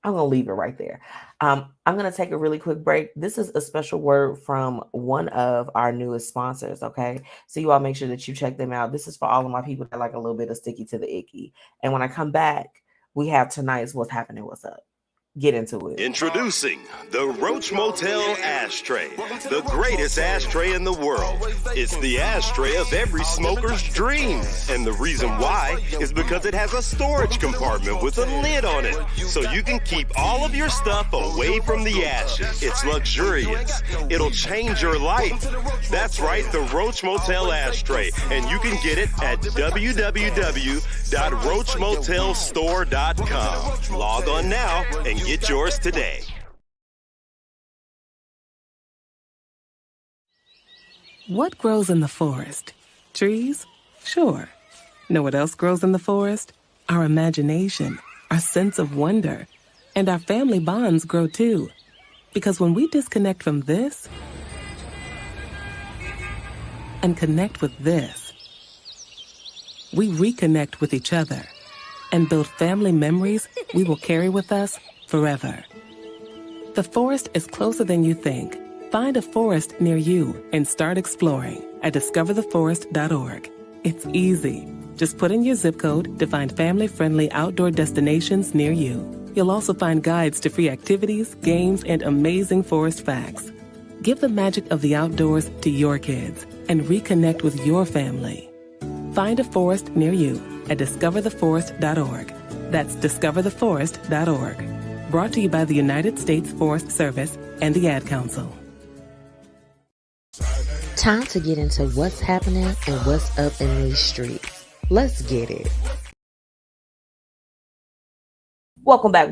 I'm going to leave it right there. I'm going to take a really quick break. This is a special word from one of our newest sponsors, okay? So you all make sure that you check them out. This is for all of my people that like a little bit of sticky to the icky. And when I come back, we have tonight's What's Happening, What's Up. Get into it. Introducing the Roach Motel Ashtray, the greatest ashtray in the world. It's the ashtray of every smoker's dream. And the reason why is because it has a storage compartment with a lid on it, so you can keep all of your stuff away from the ashes. It's luxurious. It'll change your life. That's right, the Roach Motel Ashtray. And you can get it at www.roachmotelstore.com. Log on now and get yours today. What grows in the forest? Trees? Sure. Know what else grows in the forest? Our imagination, our sense of wonder, And our family bonds grow too. Because when we disconnect from this and connect with this, we reconnect with each other and build family memories we will carry with us forever. The forest is closer than you think. Find a forest near you and start exploring at discovertheforest.org. It's easy. Just put in your zip code to find family-friendly outdoor destinations near you. You'll also find guides to free activities, games, and amazing forest facts. Give the magic of the outdoors to your kids and reconnect with your family. Find a forest near you at discovertheforest.org. That's discovertheforest.org. Brought to you by the United States Forest Service and the Ad Council. Time to get into what's happening and what's up in these streets. Let's get it. Welcome back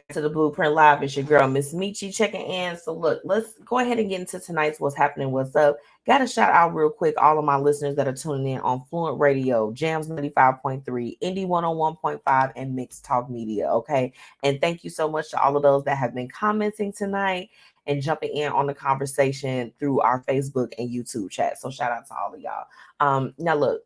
to the Blueprint Live. It's your girl, MzMetchi, checking in. So look, let's go ahead and get into tonight's What's Happening, What's Up. Got to shout out real quick all of my listeners that are tuning in on FluentRadio, Jams 95.3, Indie 101.5, and Mixed Talk Media, okay? And thank you so much to all of those that have been commenting tonight and jumping in on the conversation through our Facebook and YouTube chat. So shout out to all of y'all. Now look,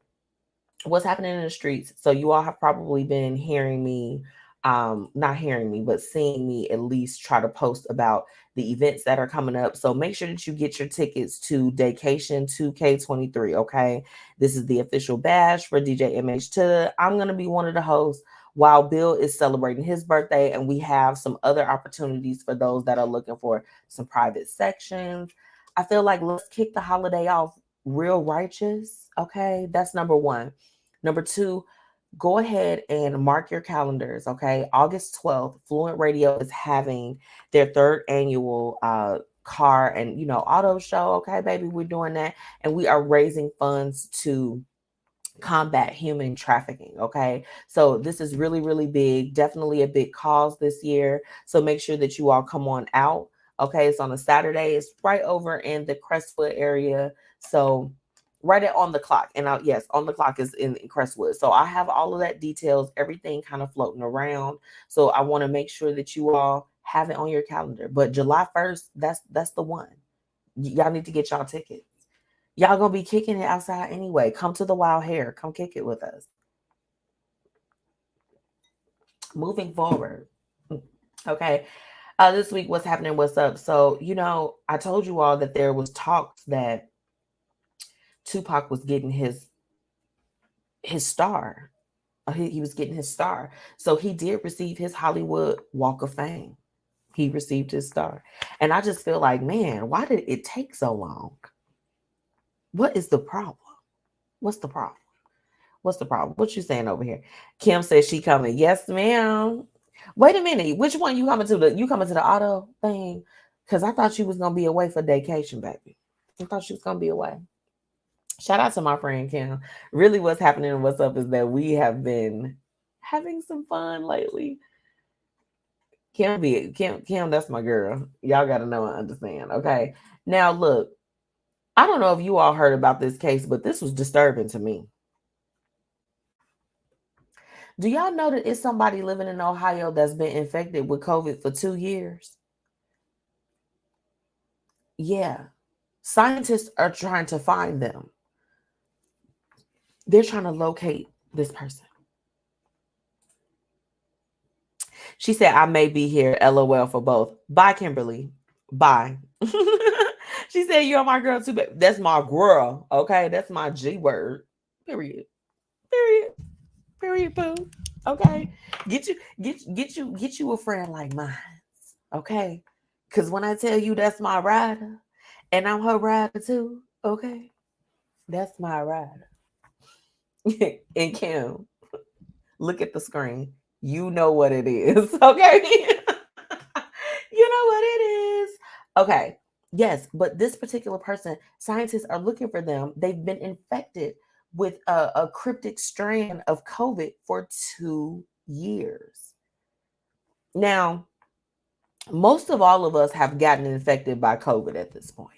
what's happening in the streets. So you all have probably been hearing me, not hearing me, but seeing me at least try to post about the events that are coming up. So make sure that you get your tickets to Daycation 2K23, okay? This is the official bash for DJ MH2DA. I'm going to be one of the hosts while Bill is celebrating his birthday, and we have some other opportunities for those that are looking for some private sections. I feel like let's kick the holiday off real righteous, okay? That's number one. Number two, go ahead and mark your calendars, okay? August 12th, FluentRadio is having their third annual car and, auto show, okay, baby? We're doing that, and we are raising funds to combat human trafficking, okay? So this is really, really big, definitely a big cause this year. So make sure that you all come on out, okay? It's on a Saturday. It's right over in the Crestwood area. So right on the clock. And yes, on the clock is in Crestwood. So I have all of that details, everything kind of floating around. So I want to make sure that you all have it on your calendar. But July 1st, that's the one. Y'all need to get y'all tickets. Y'all gonna be kicking it outside anyway. Come to the Wild Hair. Come kick it with us. Moving forward. Okay. This week, what's happening? What's up? So, I told you all that there was talks that Tupac was getting his star. He was getting his star. So he did receive his Hollywood Walk of Fame. He received his star. And I just feel like, man, why did it take so long? What is the problem? What's the problem? What's the problem? What you saying over here? Kim says she coming. Yes, ma'am. Wait a minute. Which one you coming to? You coming to the auto thing? Because I thought you was going to be away for Daycation, baby. I thought she was going to be away. Shout out to my friend Kim. Really what's happening and what's up is that we have been having some fun lately. Kim, that's my girl. Y'all got to know and understand. Okay. Now, look. I don't know if you all heard about this case, but this was disturbing to me. Do y'all know that it's somebody living in Ohio that's been infected with COVID for 2 years? Yeah. Scientists are trying to find them. They're trying to locate this person. She said, I may be here. LOL for both. Bye, Kimberly. Bye. She said, you're my girl too, but that's my girl. Okay. That's my G word. Period. Boo. Okay. Get you a friend like mine. Okay. Because when I tell you that's my rider and I'm her rider too, okay. That's my rider. And Kim, look at the screen. You know what it is. Okay. You know what it is. Okay. Yes, but this particular person, scientists are looking for them. They've been infected with a cryptic strand of COVID for 2 years. Now, most of all of us have gotten infected by COVID at this point.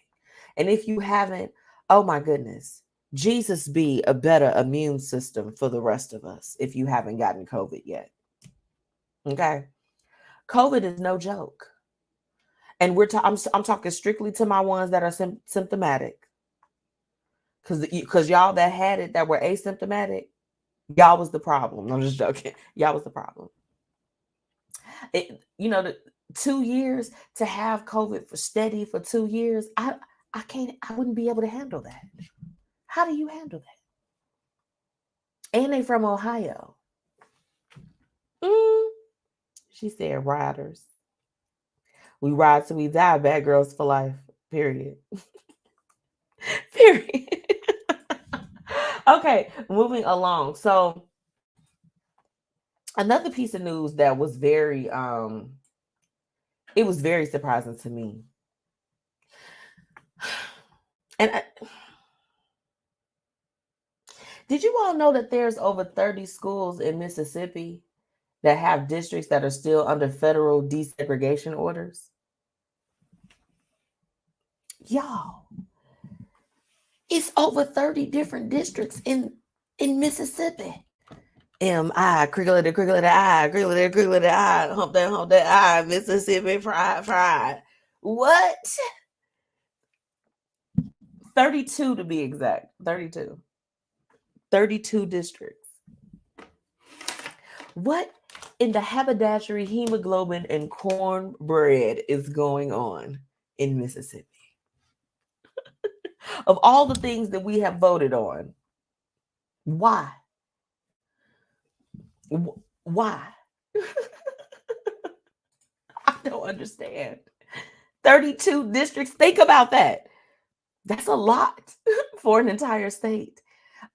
And if you haven't, oh my goodness, Jesus be a better immune system for the rest of us if you haven't gotten COVID yet. Okay. COVID is no joke. And I'm talking strictly to my ones that are symptomatic. Because y'all that had it that were asymptomatic, y'all was the problem. I'm just joking. Y'all was the problem. The 2 years to have COVID for 2 years, I wouldn't be able to handle that. How do you handle that? And they from Ohio. She said riders. We ride till we die, bad girls for life. Period. Period. Okay, moving along. So another piece of news that was very it was very surprising to me. And did you all know that there's over 30 schools in Mississippi that have districts that are still under federal desegregation orders? Y'all, it's over 30 different districts in Mississippi. M.I. crinkle it, I, crinkle it, I, hump that I, Mississippi, fried. What? 32 to be exact. 32 districts. What in the haberdashery, hemoglobin, and cornbread is going on in Mississippi? Of all the things that we have voted on, why? Why? I don't understand. 32 districts. Think about that. That's a lot for an entire state.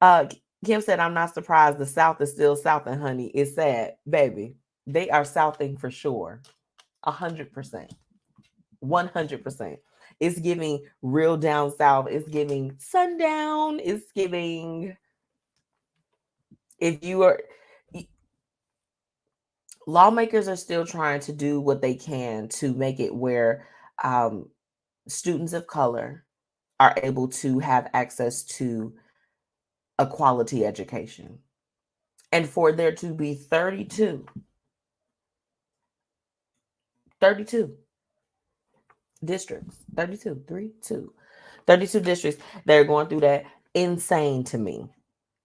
Kim said, I'm not surprised. The South is still Southing, honey. It's sad, baby. They are Southing for sure. 100%. 100%. It's giving real down South. It's giving sundown. It's giving, lawmakers are still trying to do what they can to make it where students of color are able to have access to a quality education. And for there to be 32 districts, 32 districts that are going through that, insane to me.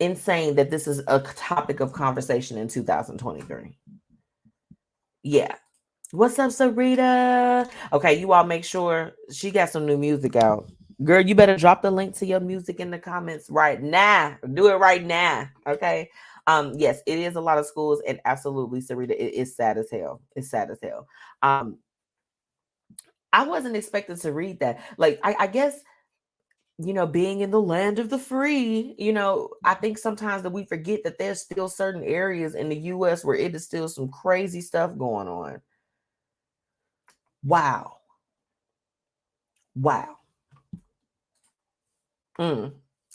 Insane that this is a topic of conversation in 2023. Yeah. What's up, Sarita? Okay, you all make sure she got some new music out. Girl, you better drop the link to your music in the comments right now. Do it right now. Okay. Yes, it is a lot of schools, and absolutely, Sarita, it is sad as hell. It's sad as hell. I wasn't expecting to read that. Like, I guess, being in the land of the free, I think sometimes that we forget that there's still certain areas in the US where it is still some crazy stuff going on. Wow.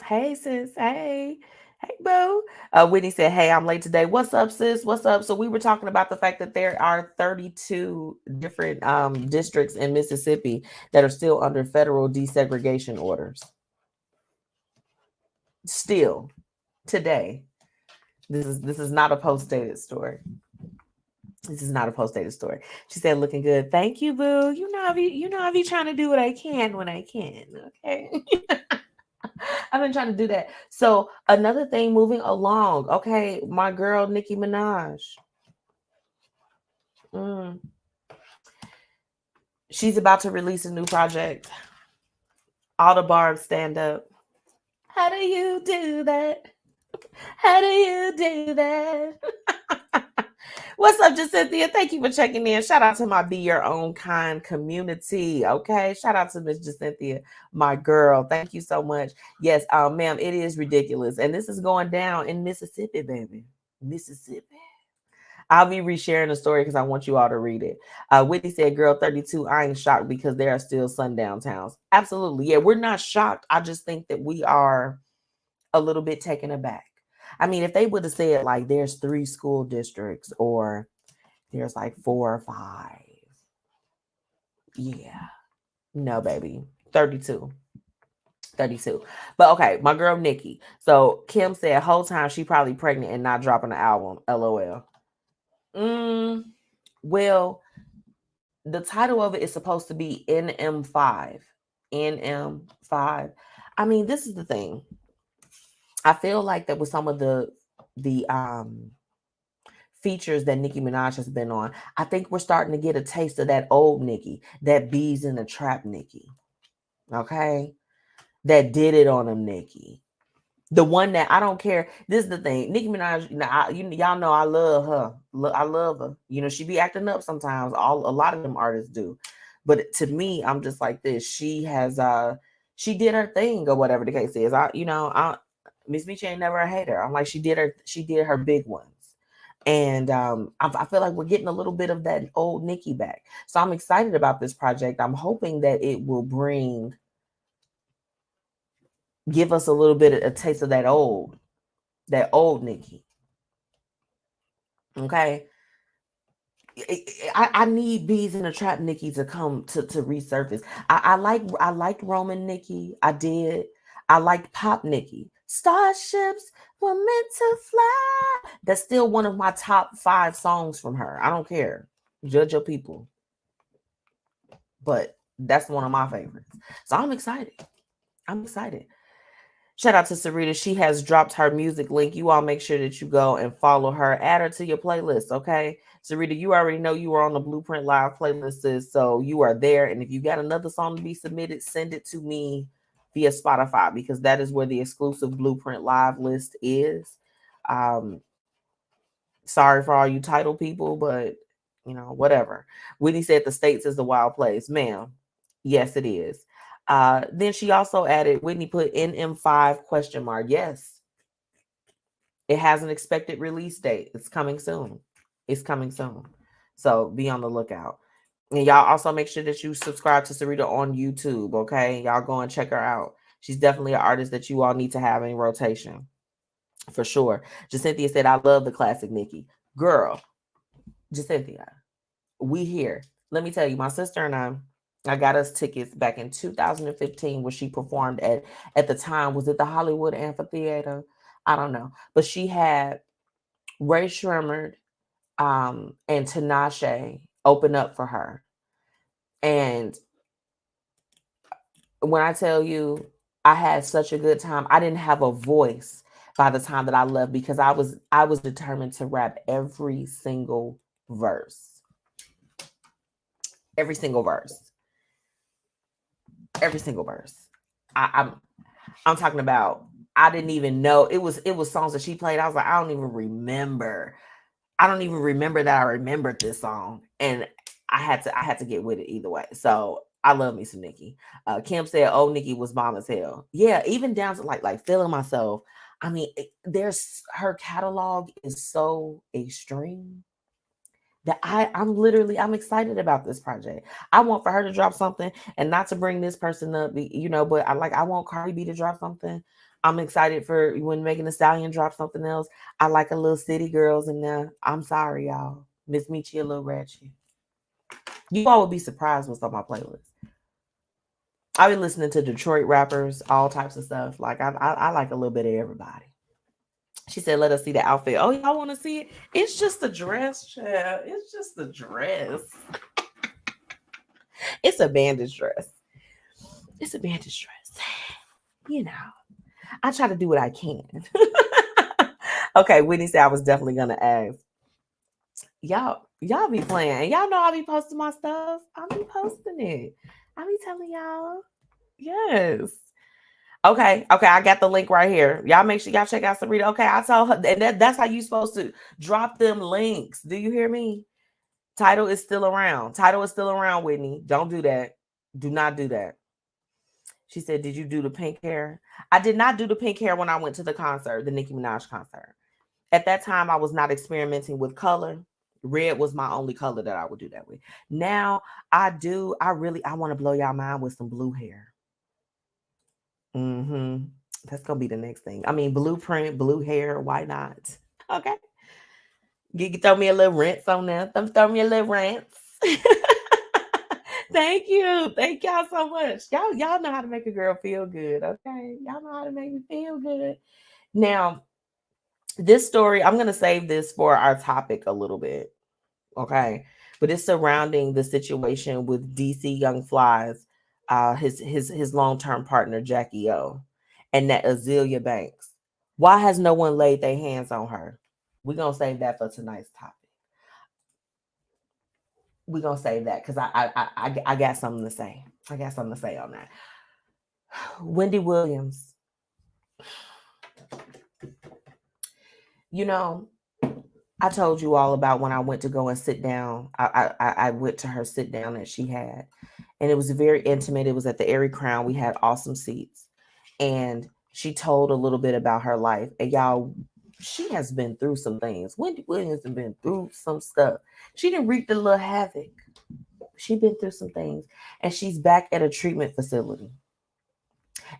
Hey, sis. Hey, boo. Whitney said, hey, I'm late today. What's up, sis? What's up? So we were talking about the fact that there are 32 different districts in Mississippi that are still under federal desegregation orders. Still, today. This is not a post-dated story. This is not a post-dated story. She said, looking good. Thank you, boo. I be trying to do what I can when I can. Okay. I've been trying to do that. So another thing moving along. Okay, my girl Nicki Minaj. She's about to release a new project. All the barbs stand up. How do you do that? How do you do that? What's up, Cynthia? Thank you for checking in. Shout out to my Be Your Own Kind community. Okay. Shout out to Miss Cynthia, my girl. Thank you so much. Yes, ma'am, it is ridiculous. And this is going down in Mississippi, baby. Mississippi. I'll be resharing the story because I want you all to read it. Whitney said, girl, 32, I ain't shocked because there are still sundown towns. Absolutely. Yeah, we're not shocked. I just think that we are a little bit taken aback. I mean, if they would have said like there's 3 school districts or there's like 4 or 5. Yeah. No, baby. 32. But okay, my girl Nikki. So Kim said whole time she probably pregnant and not dropping the album. LOL. Well, the title of it is supposed to be NM5. NM5. I mean, this is the thing. I feel like that with some of the features that Nicki Minaj has been on, I think we're starting to get a taste of that old Nicki, that bees in the trap Nicki. Okay? That did it on them Nicki. The one that I don't care. This is the thing. Nicki Minaj, y'all know I love her. I love her. You know, she be acting up sometimes. A lot of them artists do. But to me, I'm just like this. She has she did her thing or whatever the case is. MzMetchi ain't never a hater. I'm like, she did her big ones. And I feel like we're getting a little bit of that old Nicki back. So I'm excited about this project. I'm hoping that it will give us a little bit of a taste of that old Nicki. Okay. I need bees in the trap Nicki to come to resurface. I liked Roman Nicki. I did. I liked Pop Nicki. Starships were meant to fly. That's still one of my top 5 songs from her. I don't care. Judge your people. But that's one of my favorites. So I'm excited. Shout out to Sarita. She has dropped her music link. You all make sure that you go and follow her. Add her to your playlist, okay? Sarita, you already know you are on the Blueprint Live playlists, so you are there. And if you got another song to be submitted, send it to me via Spotify, because that is where the exclusive Blueprint Live list is. Sorry for all you title people, but, you know, whatever. Whitney said the States is the wild place. Ma'am, yes, it is. Then she also added, Whitney put NM5 ? Yes. It has an expected release date. It's coming soon. So be on the lookout. And y'all also make sure that you subscribe to Sarita on YouTube, okay? Y'all go and check her out. She's definitely an artist that you all need to have in rotation. For sure. Jacynthia said, I love the classic Nicki. Girl, Jacynthia, we here. Let me tell you, my sister and I got us tickets back in 2015 when she performed at the time, was it the Hollywood Amphitheater? I don't know. But she had Ray Shremmerd and Tinashe open up for her. And when I tell you, I had such a good time. I didn't have a voice by the time that I left, because I was determined to rap every single verse. Every single verse. I'm talking about, I didn't even know it was songs that she played. I was like, I don't even remember that I remembered this song, and I had to get with it either way. So I love me some Nicki. Kim said, "Oh, Nicki was bomb as hell." Yeah, even down to like Feeling Myself. I mean, her catalog is so extreme that I'm excited about this project. I want for her to drop something, and not to bring this person up, you know, but I want Cardi B to drop something. I'm excited for when Megan Thee Stallion drops something else. I like a little City Girls in there. I'm sorry, y'all. MzMetchi a little ratchet. You all would be surprised what's on my playlist. I've been listening to Detroit rappers, all types of stuff. Like I like a little bit of everybody. She said, let us see the outfit. Oh, y'all want to see it? It's just a dress, child. It's just a dress. It's a bandage dress. You know, I try to do what I can. Okay, Whitney said I was definitely going to ask. Y'all be playing. Y'all know I be posting my stuff. I be posting it. I be telling y'all. Yes. Okay, I got the link right here. Y'all make sure y'all check out Sarita. Okay, I told her, and that's how you supposed to drop them links. Do you hear me? Title is still around. Whitney. Don't do that. Do not do that. She said, did you do the pink hair? I did not do the pink hair when I went to the concert, the Nicki Minaj concert. At that time, I was not experimenting with color. Red was my only color that I would do that with. Now, I want to blow y'all mind with some blue hair. That's gonna be the next thing. I mean, blueprint, blue hair. Why not? Okay. You can throw me a little rinse on there. Throw me a little rinse. Thank you. Thank y'all so much. Y'all know how to make a girl feel good. Okay. Y'all know how to make me feel good. Now, this story, I'm gonna save this for our topic a little bit. Okay. but it's surrounding the situation with DC Young Fly's his long-term partner Jackie O and that Azealia Banks. Why has no one laid their hands on her? We're gonna save that for tonight's topic. We're gonna save that because I got something to say. I got something to say on that. Wendy Williams. You know, I told you all about when I went to go and sit down. I went to her sit down that she had, and it was very intimate. It was at the Airy Crown. We had awesome seats, and she told a little bit about her life. And y'all, she has been through some things. Wendy Williams has been through some stuff. She didn't wreak a little havoc. She's been through some things, and she's back at a treatment facility.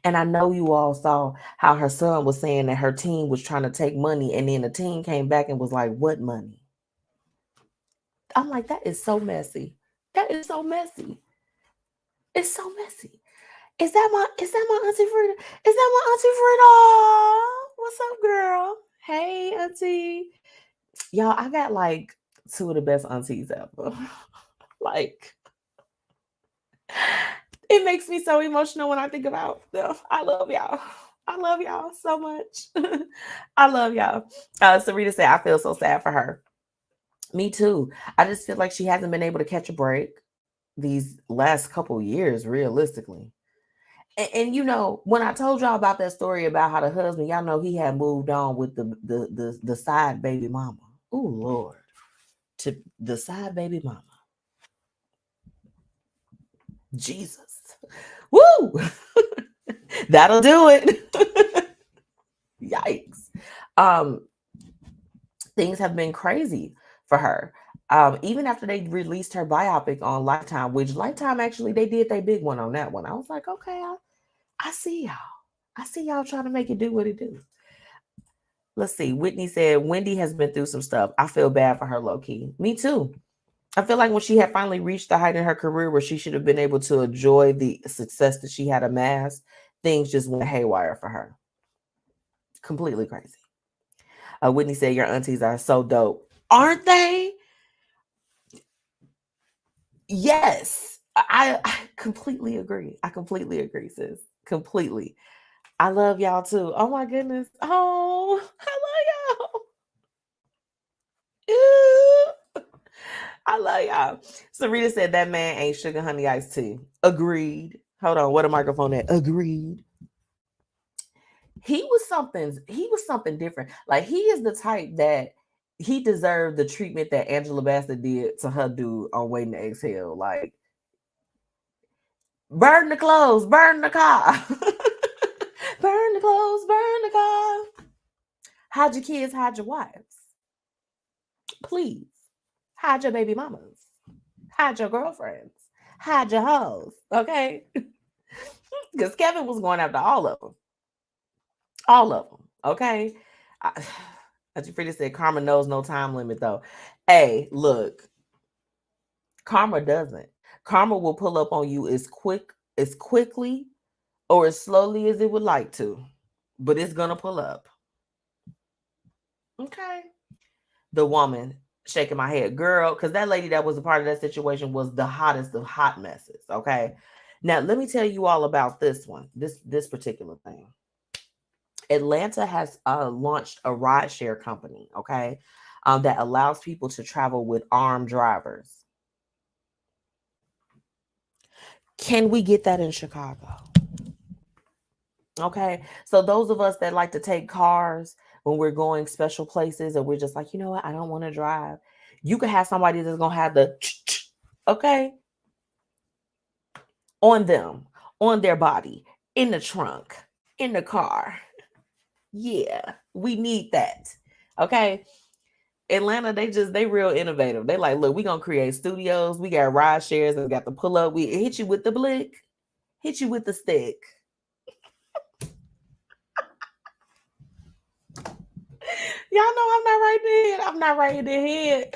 And I know you all saw how her son was saying that her team was trying to take money, and then the team came back and was like, "What money?" I'm like, that is so messy. That is so messy. It's so messy. Is that my Auntie Frida? Is that my Auntie Frida? What's up, girl? Hey, Auntie. Y'all, I got like two of the best aunties ever. Like, it makes me so emotional when I think about them. I love y'all. I love y'all so much. I love y'all. Sarita said, I feel so sad for her. Me too. I just feel like she hasn't been able to catch a break these last couple years, realistically. And you know, when I told y'all about that story about how the husband, y'all know he had moved on with the side baby mama. Oh Lord. To the side baby mama. Jesus. Woo! That'll do it. Yikes. Things have been crazy for her. Even after they released her biopic on Lifetime, which Lifetime actually, they did their big one on that one. I was like, okay, I see y'all. I see y'all trying to make it do what it do. Let's see. Whitney said, Wendy has been through some stuff. I feel bad for her, low key. Me too. I feel like when she had finally reached the height in her career where she should have been able to enjoy the success that she had amassed, things just went haywire for her. Completely crazy. Whitney said, your aunties are so dope. Aren't they? Yes. I completely agree. I completely agree, sis. Completely. I love y'all too. Oh my goodness. Oh, I love y'all. Ooh. I love y'all. Sarita said that man ain't sugar honey iced tea. Agreed. Hold on. What a microphone at? Agreed. He was something different. Like, he is the type that he deserved the treatment that Angela Bassett did to her dude on Waiting to Exhale. Like, burn the clothes, burn the car. Burn the clothes, burn the car. Hide your kids, hide your wives. Please. Hide your baby mamas. Hide your girlfriends. Hide your hoes. Okay? Because Kevin was going after all of them. All of them. Okay? As you pretty said, karma knows no time limit, though. Hey, look. Karma doesn't. Karma will pull up on you as quickly or as slowly as it would like to. But it's going to pull up. Okay? The woman shaking my head, girl, because that lady that was a part of that situation was the hottest of hot messes. Okay, now let me tell you all about this one, this particular thing. Atlanta has launched a rideshare company, okay, that allows people to travel with armed drivers. Can we get that in Chicago? Okay, so those of us that like to take cars when we're going special places, or we're just like, you know what, I don't want to drive. You could have somebody that's going to have the, okay, on them, on their body, in the trunk, in the car. Yeah, we need that. Okay. Atlanta, they real innovative. They like, look, we're going to create studios. We got ride shares, and we got the pull up. We hit you with the blick, hit you with the stick. Y'all know I'm not right there. I'm not right in the head.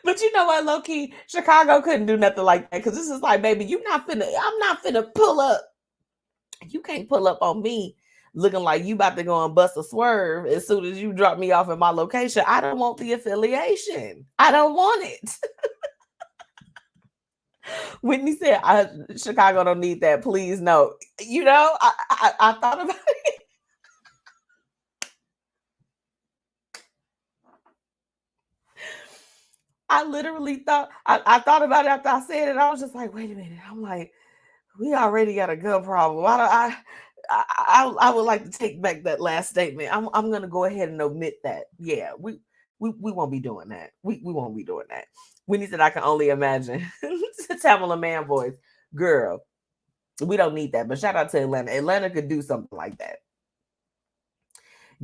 But you know what, low key, Chicago couldn't do nothing like that, because this is like, baby, I'm not finna pull up. You can't pull up on me looking like you about to go and bust a swerve as soon as you drop me off at my location. I don't want the affiliation. I don't want it. Whitney said, Chicago don't need that. Please, no. You know, I thought about it. I literally thought, I thought about it after I said it. I was just like, wait a minute. I'm like, we already got a gun problem. I would like to take back that last statement. I'm gonna go ahead and omit that. Yeah, we won't be doing that. We won't be doing that. Whitney said, I can only imagine. Tamala man voice. Girl, we don't need that. But shout out to Atlanta. Atlanta could do something like that.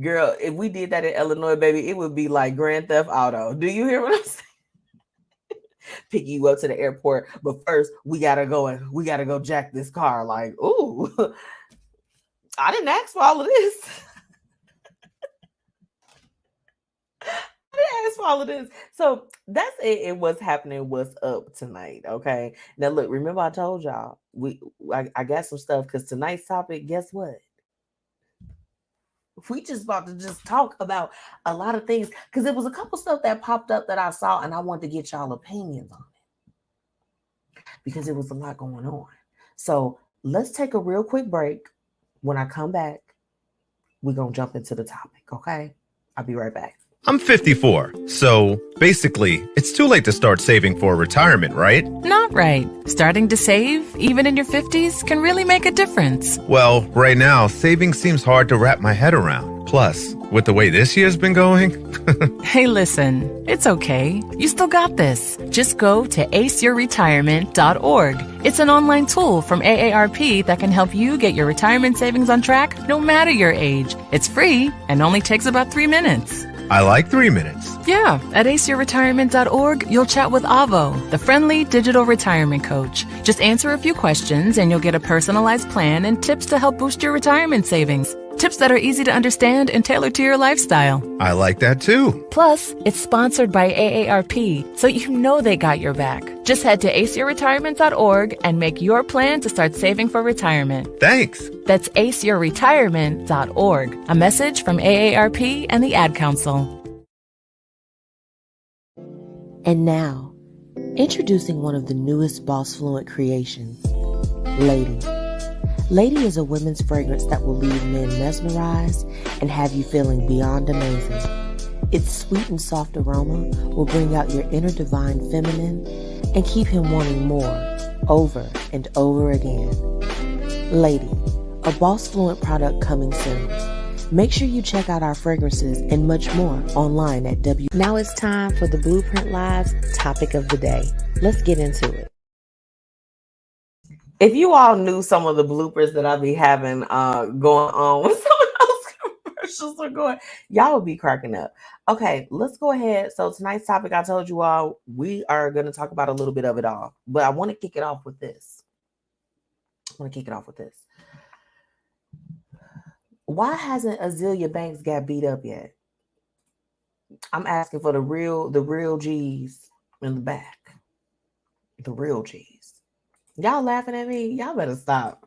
Girl, if we did that in Illinois, baby, it would be like Grand Theft Auto. Do you hear what I'm saying? Pick you up to the airport, but first we gotta go jack this car. Like, ooh, I didn't ask for all of this. I didn't ask for all of this. So that's it. And what's happening, what's up tonight. Okay. Now look, remember I told y'all I got some stuff because tonight's topic, guess what? We just about to just talk about a lot of things because there was a couple stuff that popped up that I saw and I wanted to get y'all opinions on it because there was a lot going on. So let's take a real quick break. When I come back, we're going to jump into the topic. Okay. I'll be right back. I'm 54, so basically, it's too late to start saving for retirement, right? Not right. Starting to save, even in your 50s, can really make a difference. Well, right now, saving seems hard to wrap my head around. Plus, with the way this year's been going... Hey, listen, it's okay. You still got this. Just go to aceyourretirement.org. It's an online tool from AARP that can help you get your retirement savings on track no matter your age. It's free and only takes about 3 minutes. I like 3 minutes. Yeah, at aceyourretirement.org, you'll chat with Avo, the friendly digital retirement coach. Just answer a few questions and you'll get a personalized plan and tips to help boost your retirement savings. Tips that are easy to understand and tailored to your lifestyle. I like that too. Plus, it's sponsored by AARP, so you know they got your back. Just head to aceyourretirement.org and make your plan to start saving for retirement. Thanks. That's aceyourretirement.org. A message from AARP and the Ad Council. And now, introducing one of the newest BossFluent creations, Lady. Lady is a women's fragrance that will leave men mesmerized and have you feeling beyond amazing. Its sweet and soft aroma will bring out your inner divine feminine and keep him wanting more, over and over again. Lady, a BossFluent product coming soon. Make sure you check out our fragrances and much more online at Now it's time for the Blueprint Live's topic of the day. Let's get into it. If you all knew some of the bloopers that I be having going on when some of those commercials are going, y'all would be cracking up. Okay, let's go ahead. So tonight's topic, I told you all, we are going to talk about a little bit of it all. But I want to kick it off with this. Why hasn't Azealia Banks got beat up yet? I'm asking for the real G's in the back. The real G's. Y'all laughing at me? Y'all better stop.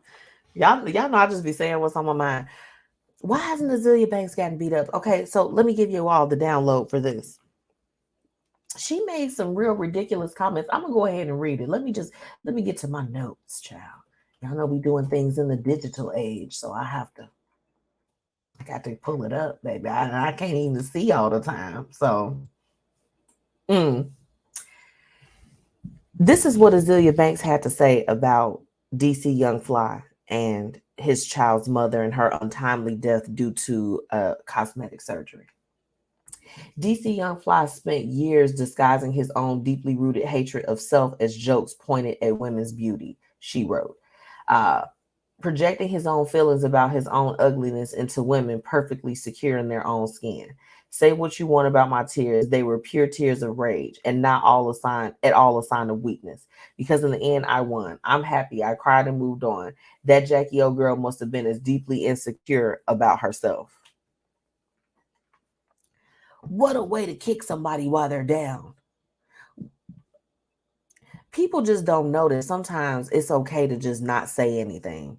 Y'all know I just be saying what's on my mind. Why hasn't Azealia Banks gotten beat up? Okay, so let me give you all the download for this. She made some real ridiculous comments. I'm gonna go ahead and read it. Let me get to my notes, child. Y'all know we doing things in the digital age, so I got to pull it up, baby. I can't even see all the time. So, This is what Azealia Banks had to say about DC Young Fly and his child's mother and her untimely death due to cosmetic surgery. DC Young Fly spent years disguising his own deeply rooted hatred of self as jokes pointed at women's beauty, she wrote. Projecting his own feelings about his own ugliness into women perfectly secure in their own skin. Say what you want about my tears. They were pure tears of rage and not at all a sign of weakness. Because in the end, I won. I'm happy. I cried and moved on. That Jackie O girl must have been as deeply insecure about herself. What a way to kick somebody while they're down. People just don't know that sometimes it's okay to just not say anything.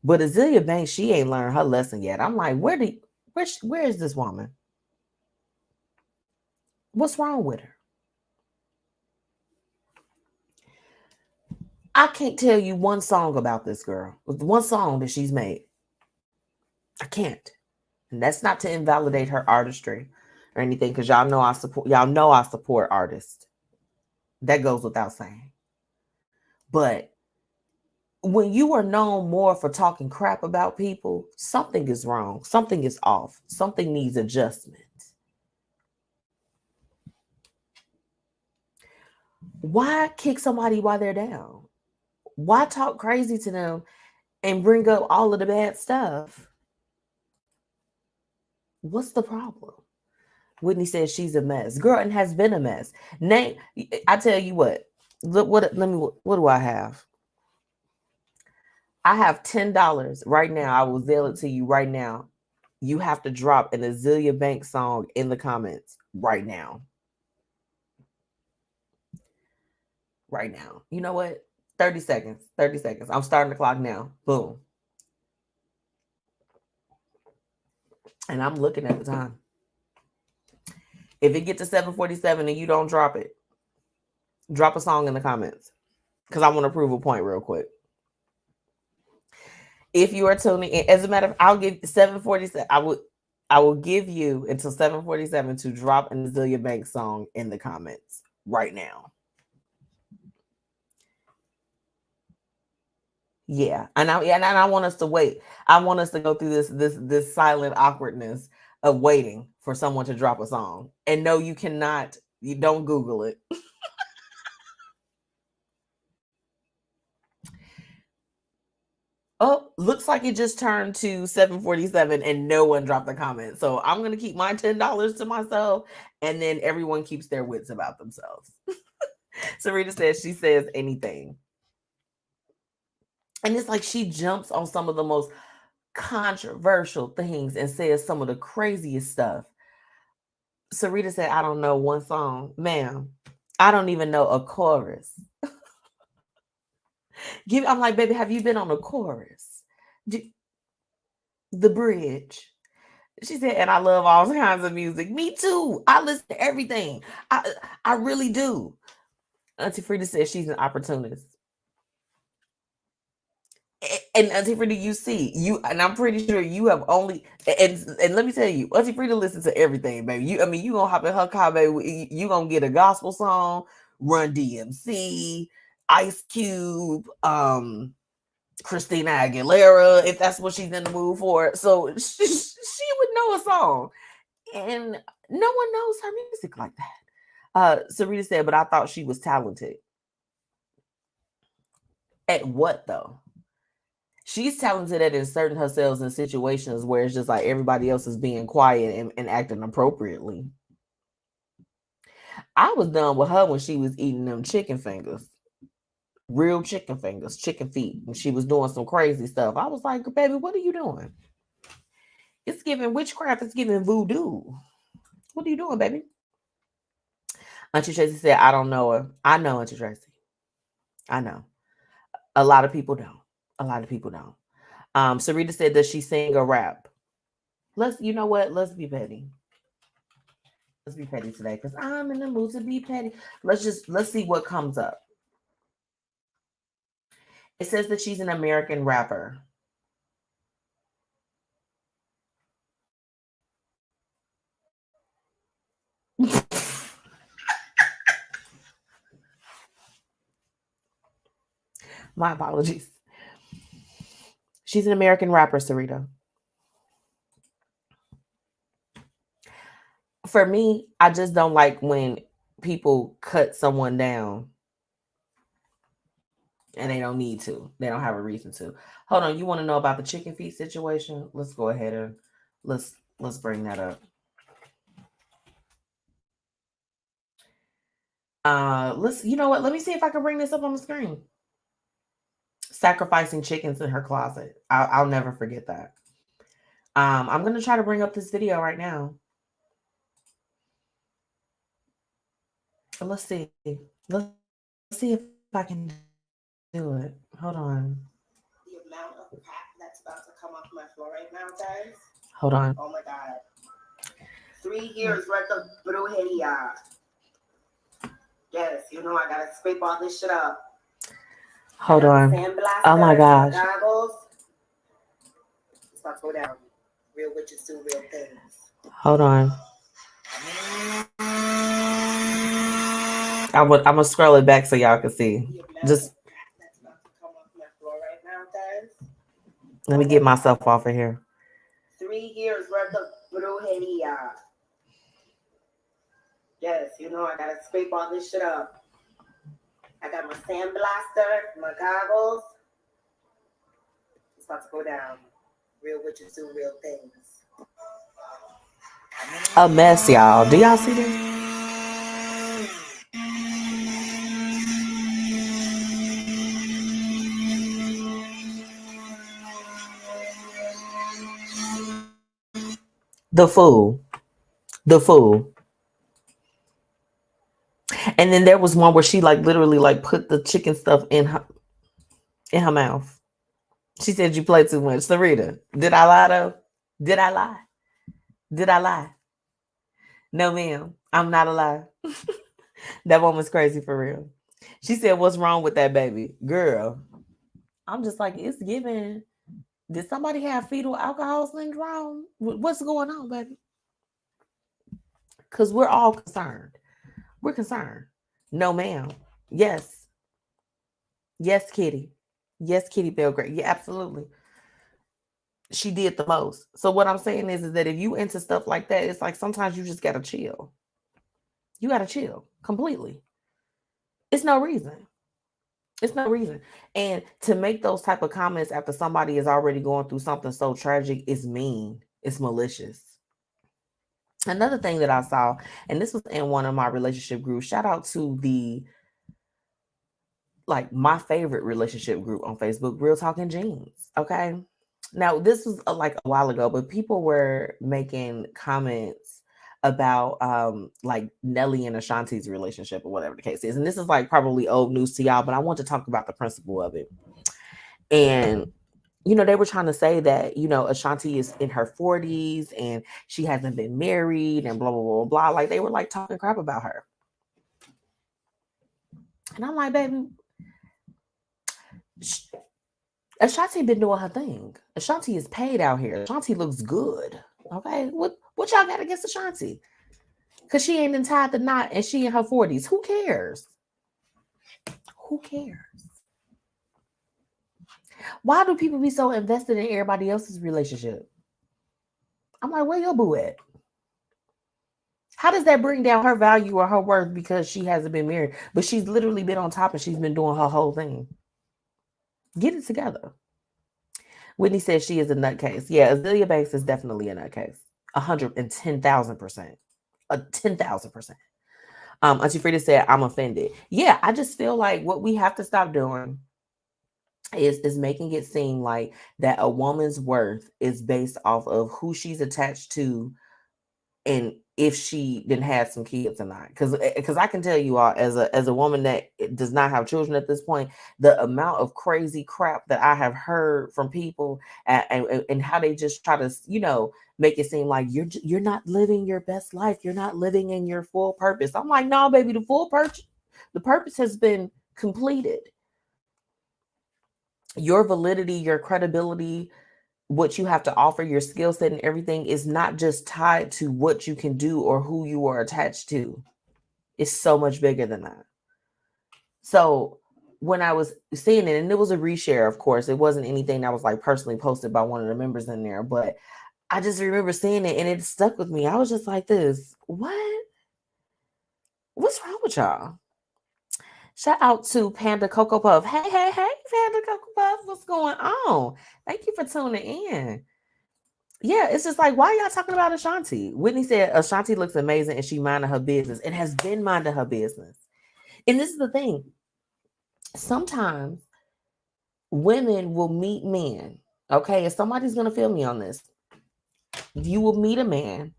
But Azealia Banks, she ain't learned her lesson yet. I'm like, where is this woman? What's wrong with her? I can't tell you one song about this girl. One song that she's made. I can't. And that's not to invalidate her artistry or anything, because y'all know I support artists. That goes without saying. But when you are known more for talking crap about people, something is wrong. Something is off. Something needs adjustment. Why kick somebody while they're down? Why talk crazy to them and bring up all of the bad stuff? What's the problem? Whitney says she's a mess. Girl, and has been a mess. Name, I tell you what. Look, what do I have? I have $10 right now. I will zell it to you right now. You have to drop an Azealia Banks song in the comments right now. Right now. You know what? 30 seconds. 30 seconds. I'm starting the clock now. Boom. And I'm looking at the time. If it gets to 7:47 and you don't drop it, drop a song in the comments, because I want to prove a point real quick. If you are tuning in, as a matter of fact, I'll give 7:47. I will give you until 7:47 to drop an Azealia Banks song in the comments right now. Yeah, and I want us to wait. I want us to go through this silent awkwardness of waiting for someone to drop a song. And no, you cannot. You don't Google it. Oh, looks like it just turned to 7:47 and no one dropped a comment. So I'm going to keep my $10 to myself, and then everyone keeps their wits about themselves. Sarita says she says anything. And it's like she jumps on some of the most controversial things and says some of the craziest stuff. Sarita said, I don't know one song. Ma'am, I don't even know a chorus. I'm like, baby, have you been on a chorus? The bridge. She said, and I love all kinds of music. Me too. I listen to everything. I really do. Auntie Frida says she's an opportunist. And Auntie Frida, you see, and I'm pretty sure you have only, and let me tell you, Auntie Frida listens to everything, baby. You gonna hop in her car, baby. You gonna get a gospel song, Run DMC, Ice Cube, Christina Aguilera, if that's what she's in the mood for. So she would know a song, and no one knows her music like that. Sarita said, but I thought she was talented. At what though? She's talented at inserting herself in situations where it's just like everybody else is being quiet and acting appropriately. I was done with her when she was eating them chicken fingers. Real chicken fingers, chicken feet. And she was doing some crazy stuff. I was like, baby, what are you doing? It's giving witchcraft. It's giving voodoo. What are you doing, baby? Auntie Tracy said, I don't know her. I know Auntie Tracy. I know. A lot of people don't. A lot of people don't. Sarita said, does she sing or rap? You know what? Let's be petty. Let's be petty today, because I'm in the mood to be petty. Let's see what comes up. It says that she's an American rapper. My apologies. She's an American rapper, Sarita. For me, I just don't like when people cut someone down and they don't need to. They don't have a reason to. Hold on, you want to know about the chicken feet situation? Let's go ahead and let's bring that up. You know what? Let me see if I can bring this up on the screen. Sacrificing chickens in her closet. I'll never forget that. I'm gonna try to bring up this video right now. Let's see. Let's see if I can do it. Hold on. The amount of crap that's off my floor right now, guys. Hold on. Oh my God. 3 years worth of brujeria. Yes, you know I gotta scrape all this shit up. Hold on. Oh my gosh. Goggles. It's about to go down. Real witches do real things. Hold on. I'm gonna scroll it back so y'all can see. Just let me get myself off of here. 3 years worth of brujeria. Yes, you know I gotta scrape all this shit up. I got my sandblaster, my goggles. It's about to go down. Real witches do real things. A mess, y'all. Do y'all see this? The fool. And then there was one where she like literally like put the chicken stuff in her mouth. She said you play too much. Sarita, did I lie though? Did I lie? No, ma'am. I'm not a lie. That woman's crazy for real. She said, what's wrong with that baby? Girl, I'm just like, it's given. Did somebody have fetal alcohol syndrome? What's going on, baby? Because we're all concerned. We're concerned. No, ma'am. Yes. Yes, Kitty. Yes, Kitty Belgrade. Yeah, absolutely. She did the most. So what I'm saying is that if you into stuff like that, it's like sometimes you just gotta chill. You gotta chill completely. It's no reason. It's no reason. And to make those type of comments after somebody is already going through something so tragic is mean. It's malicious. Another thing that I saw, and this was in one of my relationship groups, shout out to the, like, my favorite relationship group on Facebook, Real Talking Jeans. Okay. Now, this was like a while ago, but people were making comments about like Nelly and Ashanti's relationship or whatever the case is. And this is like probably old news to y'all, but I want to talk about the principle of it. And you know, they were trying to say that, you know, Ashanti is in her 40s and she hasn't been married and blah, blah, blah, blah. Like they were like talking crap about her. And I'm like, baby, Ashanti been doing her thing. Ashanti is paid out here. Ashanti looks good. Okay. What y'all got against Ashanti? Because she ain't tied the knot and she in her 40s. Who cares? Who cares? Why do people be so invested in everybody else's relationship? I'm like, where your boo at? How does that bring down her value or her worth because she hasn't been married? But she's literally been on top and she's been doing her whole thing. Get it together. Whitney says she is a nutcase. Yeah, Azealia Banks is definitely a nutcase. 110,000%. 10,000%. Auntie Frida said, I'm offended. Yeah, I just feel like what we have to stop doing is making it seem like that a woman's worth is based off of who she's attached to and if she didn't have some kids or not. Because I can tell you all, as a woman that does not have children at this point, the amount of crazy crap that I have heard from people and how they just try to, you know, make it seem like you're not living your best life. You're not living in your full purpose. I'm like, no, baby, the purpose has been completed. Your validity, your credibility, what you have to offer, your skill set and everything is not just tied to what you can do or who you are attached to. It's so much bigger than that. So when I was seeing it, and it was a reshare, of course, it wasn't anything that was like personally posted by one of the members in there, but I just remember seeing it and it stuck with me. I was just like this, what? What's wrong with y'all? Shout out to Panda Cocoa Puff. Hey, Panda Cocoa Puff. What's going on? Thank you for tuning in. Yeah, it's just like, why are y'all talking about Ashanti? Whitney said Ashanti looks amazing and she minded her business and has been minding her business. And this is the thing. Sometimes women will meet men. Okay, and somebody's going to feel me on this. You will meet a man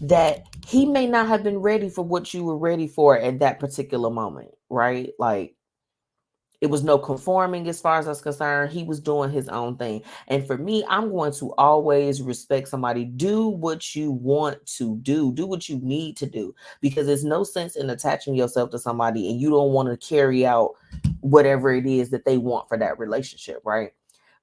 that he may not have been ready for what you were ready for at that particular moment, right? Like It was no conforming as far as I was concerned. He was doing his own thing. And for me, I'm going to always respect somebody. Do what you want to do. Do what you need to do. Because there's no sense in attaching yourself to somebody and you don't want to carry out whatever it is that they want for that relationship, right?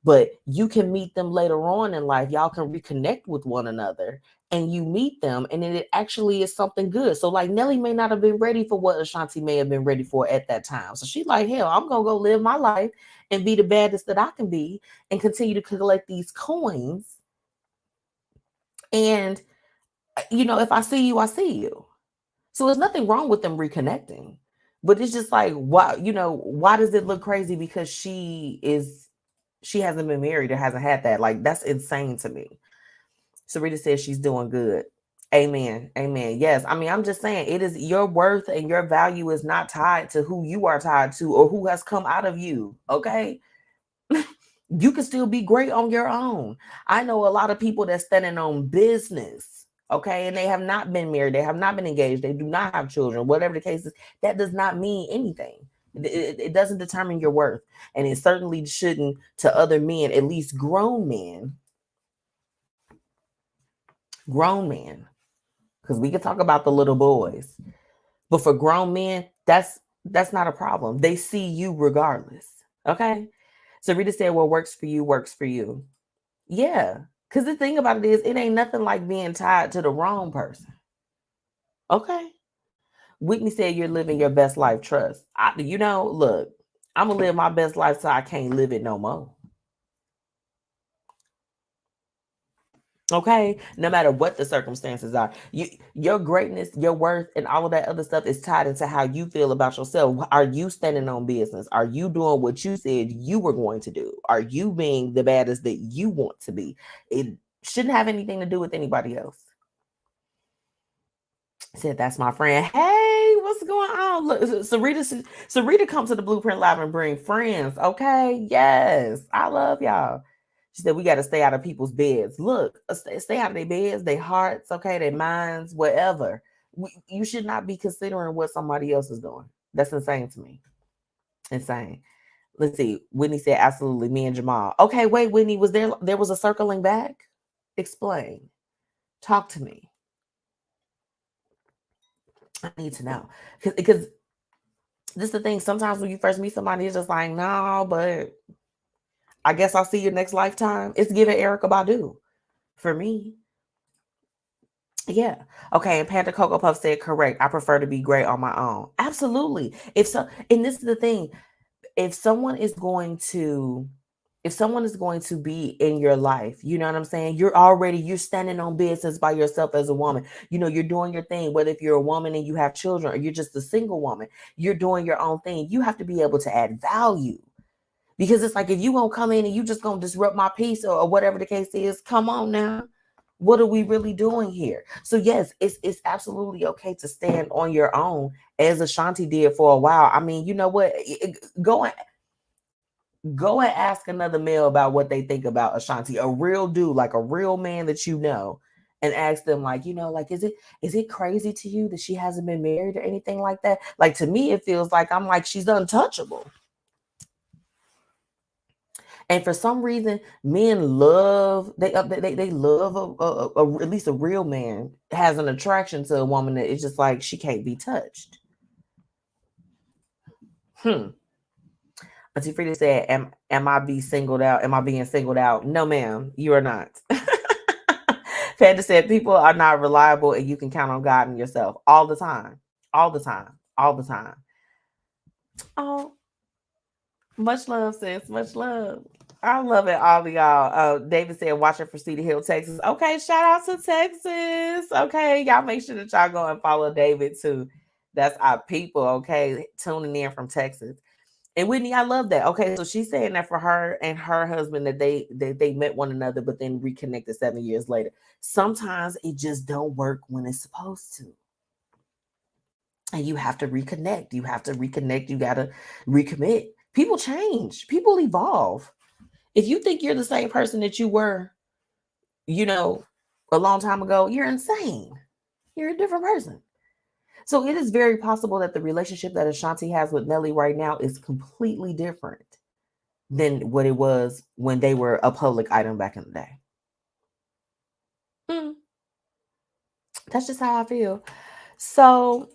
But you can meet them later on in life. Y'all can reconnect with one another and you meet them and then it actually is something good. So like Nelly may not have been ready for what Ashanti may have been ready for at that time. So she's like, hell, I'm going to go live my life and be the baddest that I can be and continue to collect these coins. And, you know, if I see you, I see you. So there's nothing wrong with them reconnecting. But it's just like, why, you know, why does it look crazy because she hasn't been married or hasn't had that? Like, that's insane to me. Sarita says she's doing good. Amen. Amen. Yes. I mean, I'm just saying it is your worth and your value is not tied to who you are tied to or who has come out of you. Okay. You can still be great on your own. I know a lot of people that's standing on business. Okay. And they have not been married. They have not been engaged. They do not have children, whatever the case is. That does not mean anything. It doesn't determine your worth. And it certainly shouldn't to other men, at least grown men, because we can talk about the little boys, but for grown men, that's not a problem. They see you regardless. Okay. So Rita said, what works for you works for you. Yeah. Because the thing about it is, it ain't nothing like being tied to the wrong person. Okay. Whitney said, you're living your best life. Trust. Look, I'm going to live my best life so I can't live it no more. Okay, no matter what the circumstances are, your greatness, your worth, and all of that other stuff is tied into how you feel about yourself. Are you standing on business? Are you doing what you said you were going to do? Are you being the baddest that you want to be? It shouldn't have anything to do with anybody else. Said that's my friend. Hey, what's going on? Look, Sarita come to the Blueprint Live and bring friends. Okay, yes, I love y'all. She said, we got to stay out of people's beds. Look, stay out of their beds, their hearts, okay, their minds, whatever. You should not be considering what somebody else is doing. That's insane to me. Insane. Let's see. Whitney said, absolutely, me and Jamal. Okay, wait, Whitney, there was a circling back? Explain. Talk to me. I need to know. Because this is the thing. Sometimes when you first meet somebody, it's just like, no, but I guess I'll see you next lifetime. It's giving Erykah Badu for me. Yeah. Okay. And Panda Cocoa Puff said, correct. I prefer to be great on my own. Absolutely. And this is the thing. If someone is going to be in your life, you know what I'm saying? You're standing on business by yourself as a woman. You know, you're doing your thing, whether if you're a woman and you have children or you're just a single woman, you're doing your own thing. You have to be able to add value. Because it's like, if you won't come in and you just gonna disrupt my peace or whatever the case is, come on now. What are we really doing here? So yes, it's absolutely okay to stand on your own as Ashanti did for a while. I mean, you know what? Go and ask another male about what they think about Ashanti, a real dude, like a real man that you know, and ask them like, you know, like, is it crazy to you that she hasn't been married or anything like that? Like, to me, it feels like I'm like, she's untouchable. And for some reason, men love they love at least a real man has an attraction to a woman that is just like she can't be touched. Auntie Frida said, "Am I being singled out? Am I being singled out? No, ma'am, you are not." Panda said, "People are not reliable, and you can count on God and yourself all the time, all the time, all the time." Oh, much love, sis. Much love. I love it, all of y'all. David said, watch it for Cedar Hill, Texas. Okay, shout out to Texas. Okay, y'all make sure that y'all go and follow David too. That's our people, okay, tuning in from Texas. And Whitney, I love that. Okay, so she's saying that for her and her husband that they met one another, but then reconnected 7 years later. Sometimes it just don't work when it's supposed to. And you have to reconnect. You have to reconnect. You got to recommit. People change. People evolve. If you think you're the same person that you were, you know, a long time ago, you're insane. You're a different person. So it is very possible that the relationship that Ashanti has with Nelly right now is completely different than what it was when they were a public item back in the day. That's just how I feel. So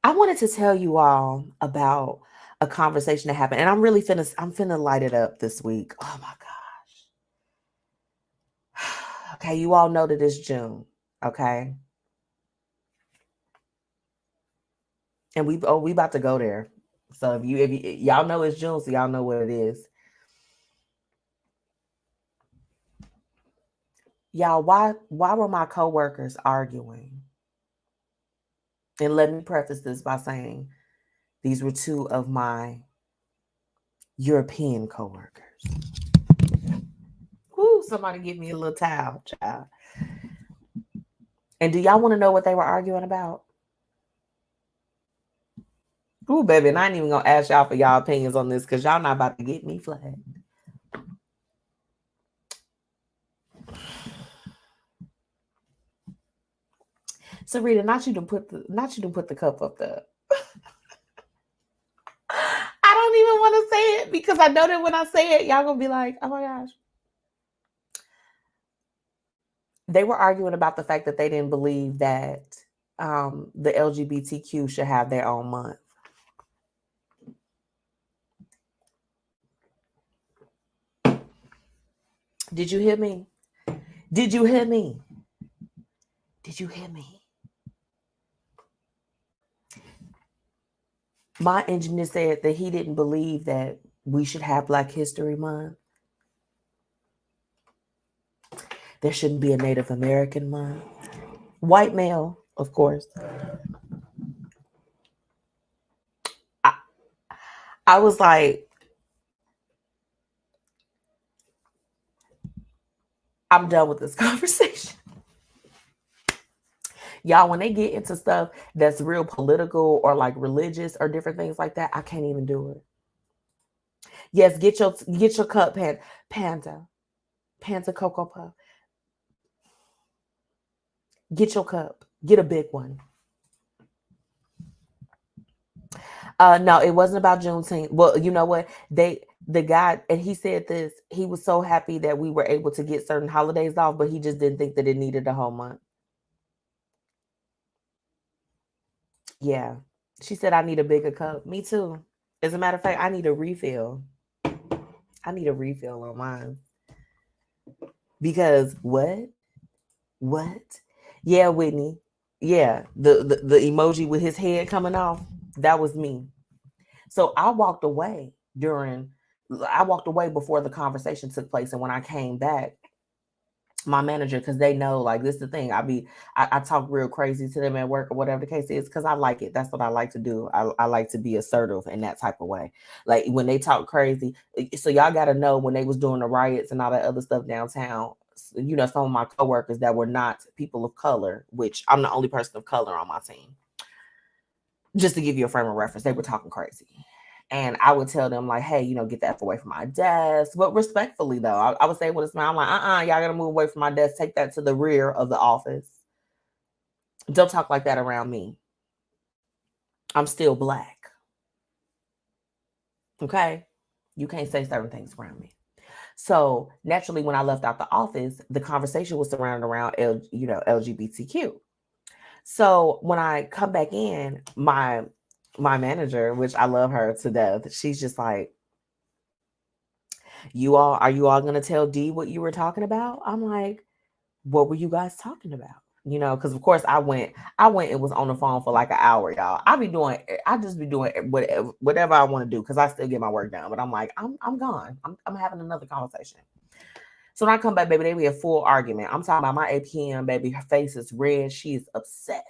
I wanted to tell you all about a conversation that happened, and I'm finna light it up this week. Oh my gosh. Okay, you all know that it's June, okay? And we about to go there. So if y'all know it's June, so y'all know what it is. Y'all, why were my coworkers arguing? And let me preface this by saying these were two of my European coworkers. Woo, somebody give me a little towel, child. And do y'all want to know what they were arguing about? Ooh, baby, and I ain't even gonna ask y'all for y'all opinions on this because y'all not about to get me flagged. So Rita, not you to put the cup up there. I don't even want to say it because I know that when I say it, y'all gonna be like, oh my gosh. They were arguing about the fact that they didn't believe that the LGBTQ should have their own month. Did you hear me? Did you hear me? Did you hear me? My engineer said that he didn't believe that we should have Black History Month. There shouldn't be a Native American month. White male, of course. I was like, I'm done with this conversation. Y'all, when they get into stuff that's real political or like religious or different things like that, I can't even do it. Yes, get your cup, Panda Cocoa Puff. Get your cup. Get a big one. No, it wasn't about Juneteenth. Well, you know what? The guy, and he said this, he was so happy that we were able to get certain holidays off, but he just didn't think that it needed a whole month. Yeah. She said, I need a bigger cup. Me too. As a matter of fact, I need a refill. I need a refill on mine. Because what? Yeah, Whitney. Yeah, the emoji with his head coming off, that was me. So I walked away before the conversation took place. And when I came back, my manager, because they know, like, this is the thing. I talk real crazy to them at work or whatever the case is, because I like it. That's what I like to do. I like to be assertive in that type of way. Like when they talk crazy. So y'all got to know when they was doing the riots and all that other stuff downtown, you know, some of my coworkers that were not people of color, which I'm the only person of color on my team. Just to give you a frame of reference, they were talking crazy. And I would tell them, like, hey, you know, get that away from my desk. But respectfully, though, I would say with a smile, I'm like, y'all got to move away from my desk. Take that to the rear of the office. Don't talk like that around me. I'm still Black. Okay? You can't say certain things around me. So naturally, when I left out the office, the conversation was surrounded around, LGBTQ. So when I come back in, my manager, which I love her to death, she's just like, are you all going to tell D what you were talking about? I'm like, what were you guys talking about? You know, because of course I went and was on the phone for like an hour, y'all. I just be doing whatever I want to do because I still get my work done. But I'm like, I'm gone. I'm having another conversation. So when I come back, baby, they be a full argument. I'm talking about my APM, baby. Her face is red. She is upset.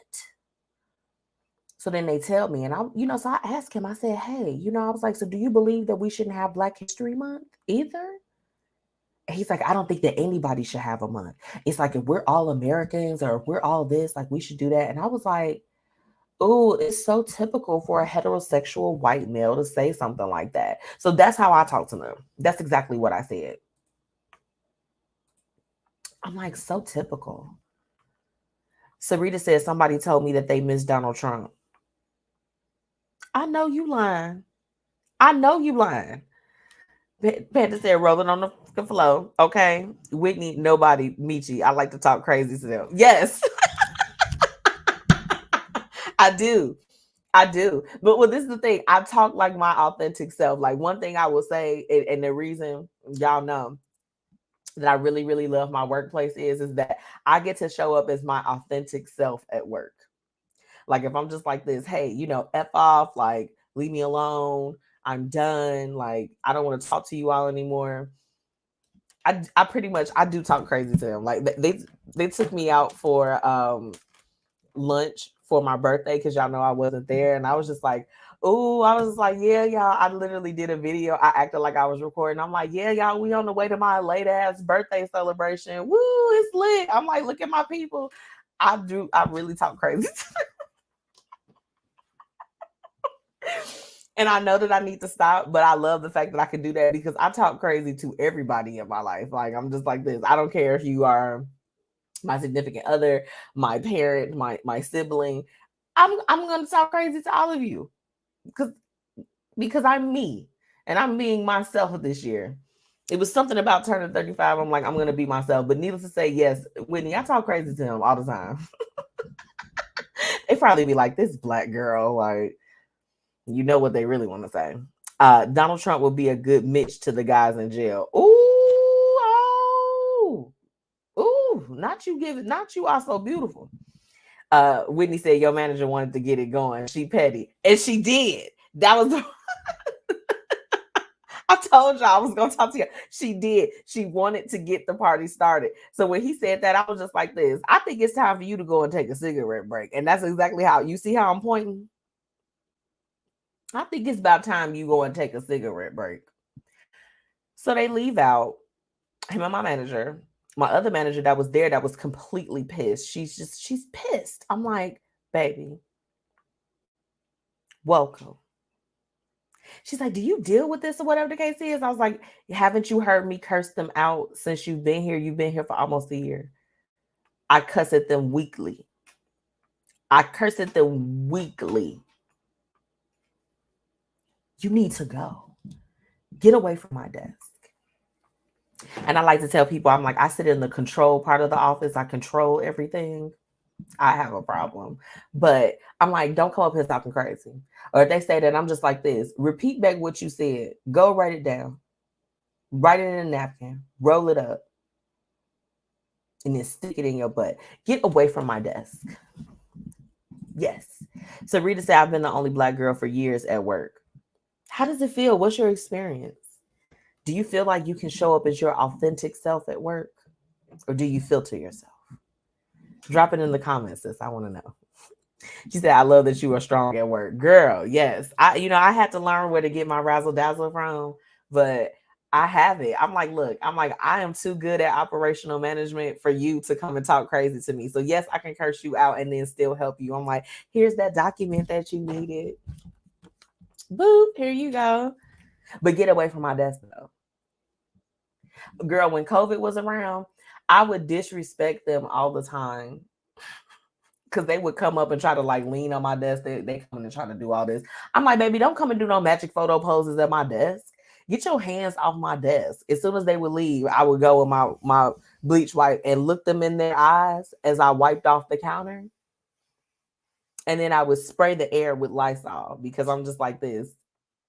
So then they tell me, and so I asked him, I said, hey, I was like, so do you believe that we shouldn't have Black History Month either? And he's like, I don't think that anybody should have a month. It's like, if we're all Americans or if we're all this, like we should do that. And I was like, oh, it's so typical for a heterosexual white male to say something like that. So that's how I talk to them. That's exactly what I said. I'm like, so typical. Sarita said somebody told me that they miss Donald Trump. I know you lying. I know you lying. Panda said rolling on the flow. Okay. Whitney, nobody, Michi. I like to talk crazy to them. Yes. I do. But well, this is the thing. I talk like my authentic self. Like one thing I will say, and the reason y'all know that I really, really love my workplace is that I get to show up as my authentic self at work. Like if I'm just like this, hey, F off, like leave me alone. I'm done. Like I don't want to talk to you all anymore. I pretty much I do talk crazy to them. Like they took me out for lunch for my birthday because y'all know I wasn't there, and I was just like, oh, I was like, yeah, y'all. I literally did a video. I acted like I was recording. I'm like, yeah, y'all, we on the way to my late ass birthday celebration. Woo, it's lit. I'm like, look at my people. I really talk crazy. And I know that I need to stop, but I love the fact that I can do that because I talk crazy to everybody in my life. Like I'm just like this. I don't care if you are my significant other, my parent, my sibling. I'm gonna talk crazy to all of you because I'm me and I'm being myself this year. It was something about turning 35. I'm like, I'm gonna be myself. But needless to say, yes, Whitney, I talk crazy to him all the time. They probably be like, this black girl, like, you know what they really want to say. Donald Trump will be a good Mitch to the guys in jail. Ooh, not you are so beautiful. Whitney said your manager wanted to get it going. She petty. And she did. That was I told y'all I was gonna talk to you. She did. She wanted to get the party started. So when he said that, I was just like this. I think it's time for you to go and take a cigarette break. And that's exactly how you see how I'm pointing. I think it's about time you go and take a cigarette break. So they leave out, him and my manager, my other manager that was there that was completely pissed. She's pissed. I'm like, baby, welcome. She's like, do you deal with this or whatever the case is? I was like, haven't you heard me curse them out since you've been here? You've been here for almost a year. I cuss at them weekly. You need to go. Get away from my desk. And I like to tell people, I'm like, I sit in the control part of the office. I control everything. I have a problem. But I'm like, don't come up here talking crazy. Or if they say that, I'm just like this. Repeat back what you said. Go write it down. Write it in a napkin. Roll it up. And then stick it in your butt. Get away from my desk. Yes. So Rita said, I've been the only black girl for years at work. How does it feel? What's your experience? Do you feel like you can show up as your authentic self at work? Or do you filter yourself? Drop it in the comments, sis. I want to know. She said, I love that you are strong at work. Girl, yes. I had to learn where to get my razzle dazzle from, but I have it. I'm like, I am too good at operational management for you to come and talk crazy to me. So yes, I can curse you out and then still help you. I'm like, here's that document that you needed. Boop, here you go. But get away from my desk though. Girl, when COVID was around, I would disrespect them all the time because they would come up and try to like lean on my desk. They come and try to do all this. I'm like, baby, don't come and do no magic photo poses at my desk. Get your hands off my desk. As soon as they would leave, I would go with my bleach wipe and look them in their eyes as I wiped off the counter. And then I would spray the air with Lysol because I'm just like this.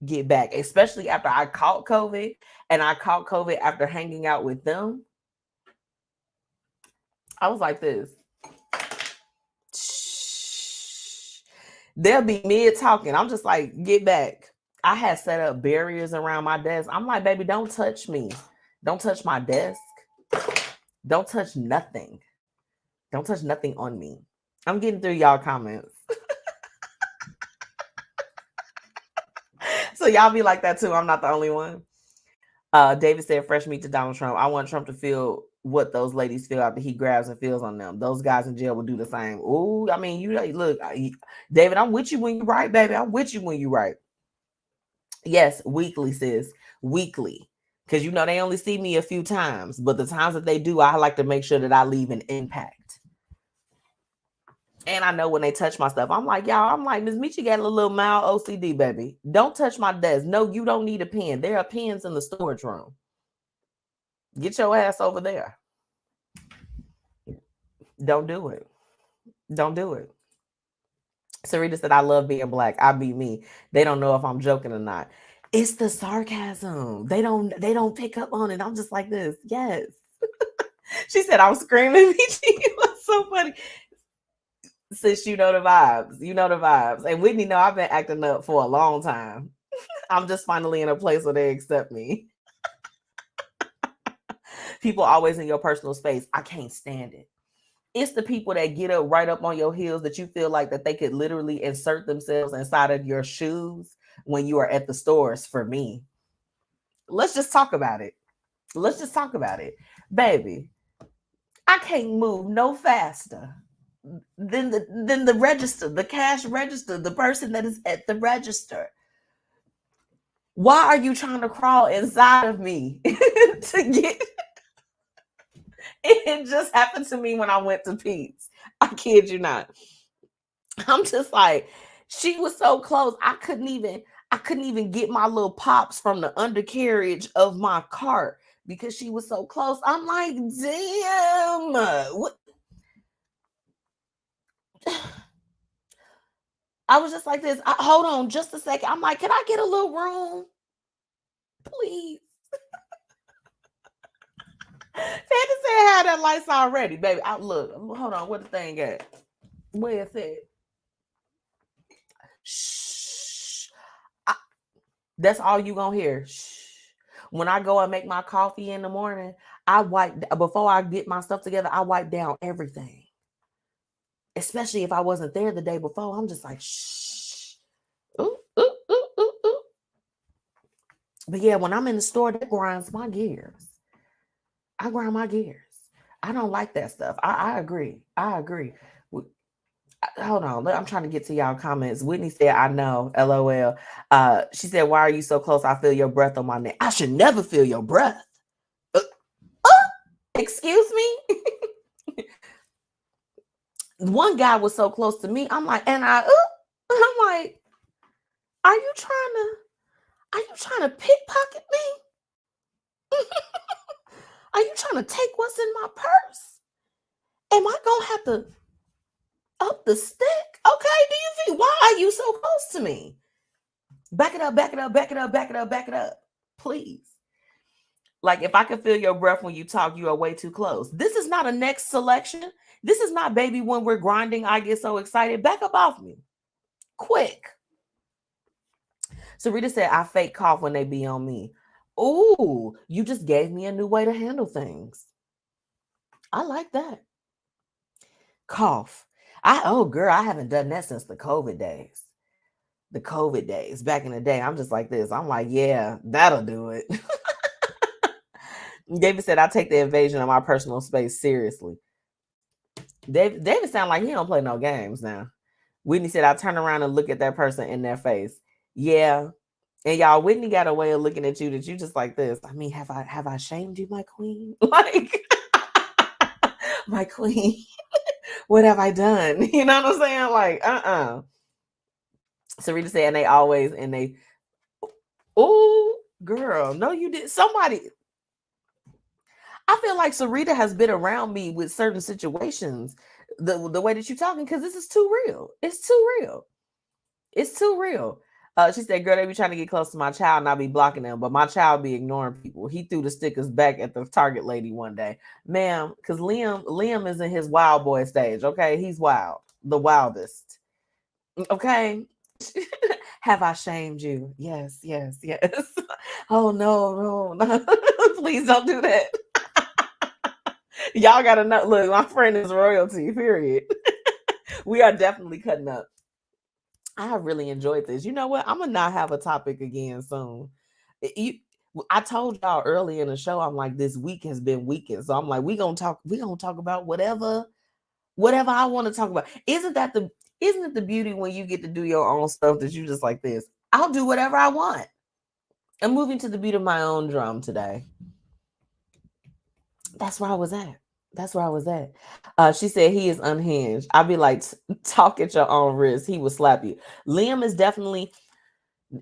Get back, especially after I caught COVID, and I caught COVID after hanging out with them. I was like this. Shh. They'll be mid talking. I'm just like, get back. I had set up barriers around my desk. I'm like, baby, don't touch me. Don't touch my desk. Don't touch nothing. Don't touch nothing on me. I'm getting through y'all comments. So y'all be like that too. I'm not the only one. David said, fresh meat to Donald Trump. I want Trump to feel what those ladies feel after he grabs and feels on them. Those guys in jail will do the same. Ooh, I mean, look, David, I'm with you when you write, baby. I'm with you when you write. Yes, weekly, sis. Weekly. Because, they only see me a few times. But the times that they do, I like to make sure that I leave an impact. And I know when they touch my stuff, I'm like, y'all, MzMetchi got a little mild OCD, baby. Don't touch my desk. No, you don't need a pen. There are pens in the storage room. Get your ass over there. Don't do it. Don't do it. Sarita said, I love being black. I be me. They don't know if I'm joking or not. It's the sarcasm. They don't pick up on it. I'm just like this. Yes. She said, I'm screaming. It was so funny. Sis, you know the vibes. You know the vibes. And Whitney, know I've been acting up for a long time. I'm just finally in a place where they accept me. People always in your personal space. I can't stand it. It's the people that get up right up on your heels that you feel like that they could literally insert themselves inside of your shoes when you are at the stores. For me, let's just talk about it. Let's just talk about it. Baby, I can't move no faster than the register, the cash register, the person that is at the register. Why are you trying to crawl inside of me to get... It just happened to me when I went to Pete's. I kid you not. I'm just like, she was so close. I couldn't even get my little pops from the undercarriage of my cart because she was so close. I'm like, damn. What? I was just like this. Hold on just a second. I'm like, can I get a little room? Please. Fantasy had that lights already, baby. Look, hold on. What the thing at? Where is it? Shh. That's all you gonna hear. Shh. When I go and make my coffee in the morning, I wipe before I get my stuff together. I wipe down everything, especially if I wasn't there the day before. I'm just like, shh. Ooh, ooh, ooh, ooh, ooh. But yeah, when I'm in the store, that grinds my gears. I grind my gears. I don't like that stuff. I agree. Hold on. I'm trying to get to y'all comments. Whitney said, I know. LOL. She said, why are you so close? I feel your breath on my neck. I should never feel your breath. Excuse me? One guy was so close to me. I'm like, I'm like, are you trying to pickpocket me? Are you trying to take what's in my purse? Am I gonna have to up the stick? Okay, do you feel? Why are you so close to me? Back it up, back it up, back it up, back it up, back it up. Please. Like, if I can feel your breath when you talk, you are way too close. This is not a next selection. This is not, baby, when we're grinding, I get so excited. Back up off me. Quick. Sarita said, I fake cough when they be on me. Ooh, you just gave me a new way to handle things. I like that. Cough. Girl, I haven't done that since the COVID days. The COVID days. Back in the day, I'm just like this. I'm like, yeah, that'll do it. David said, I take the invasion of my personal space seriously. David sound like he don't play no games now. Whitney said, I turn around and look at that person in their face. Yeah. And y'all, Whitney got a way of looking at you that you just like this. I mean, have I shamed you, my queen? Like, my queen, what have I done? You know what I'm saying? Like, Sarita said, oh, girl, no, you didn't. Somebody, I feel like Sarita has been around me with certain situations, the way that you're talking, because this is too real. It's too real. It's too real. She said, girl, they be trying to get close to my child and I be blocking them, but my child be ignoring people. He threw the stickers back at the Target lady one day. Ma'am, because Liam is in his wild boy stage, okay? He's wild. The wildest. Okay? Have I shamed you? Yes. Oh, no. Please don't do that. Y'all gotta know. Look, my friend is royalty, period. We are definitely cutting up. I have really enjoyed this. You know what? I'm gonna not have a topic again soon. I told y'all early in the show, I'm like, this week has been weekend. So I'm like, we're gonna talk about whatever I want to talk about. Isn't it the beauty when you get to do your own stuff that you just like this? I'll do whatever I want. I'm moving to the beat of my own drum today. That's where I was at. That's where I was at. She said he is unhinged. I'd be like, talk at your own risk. He will slap you. Liam is definitely,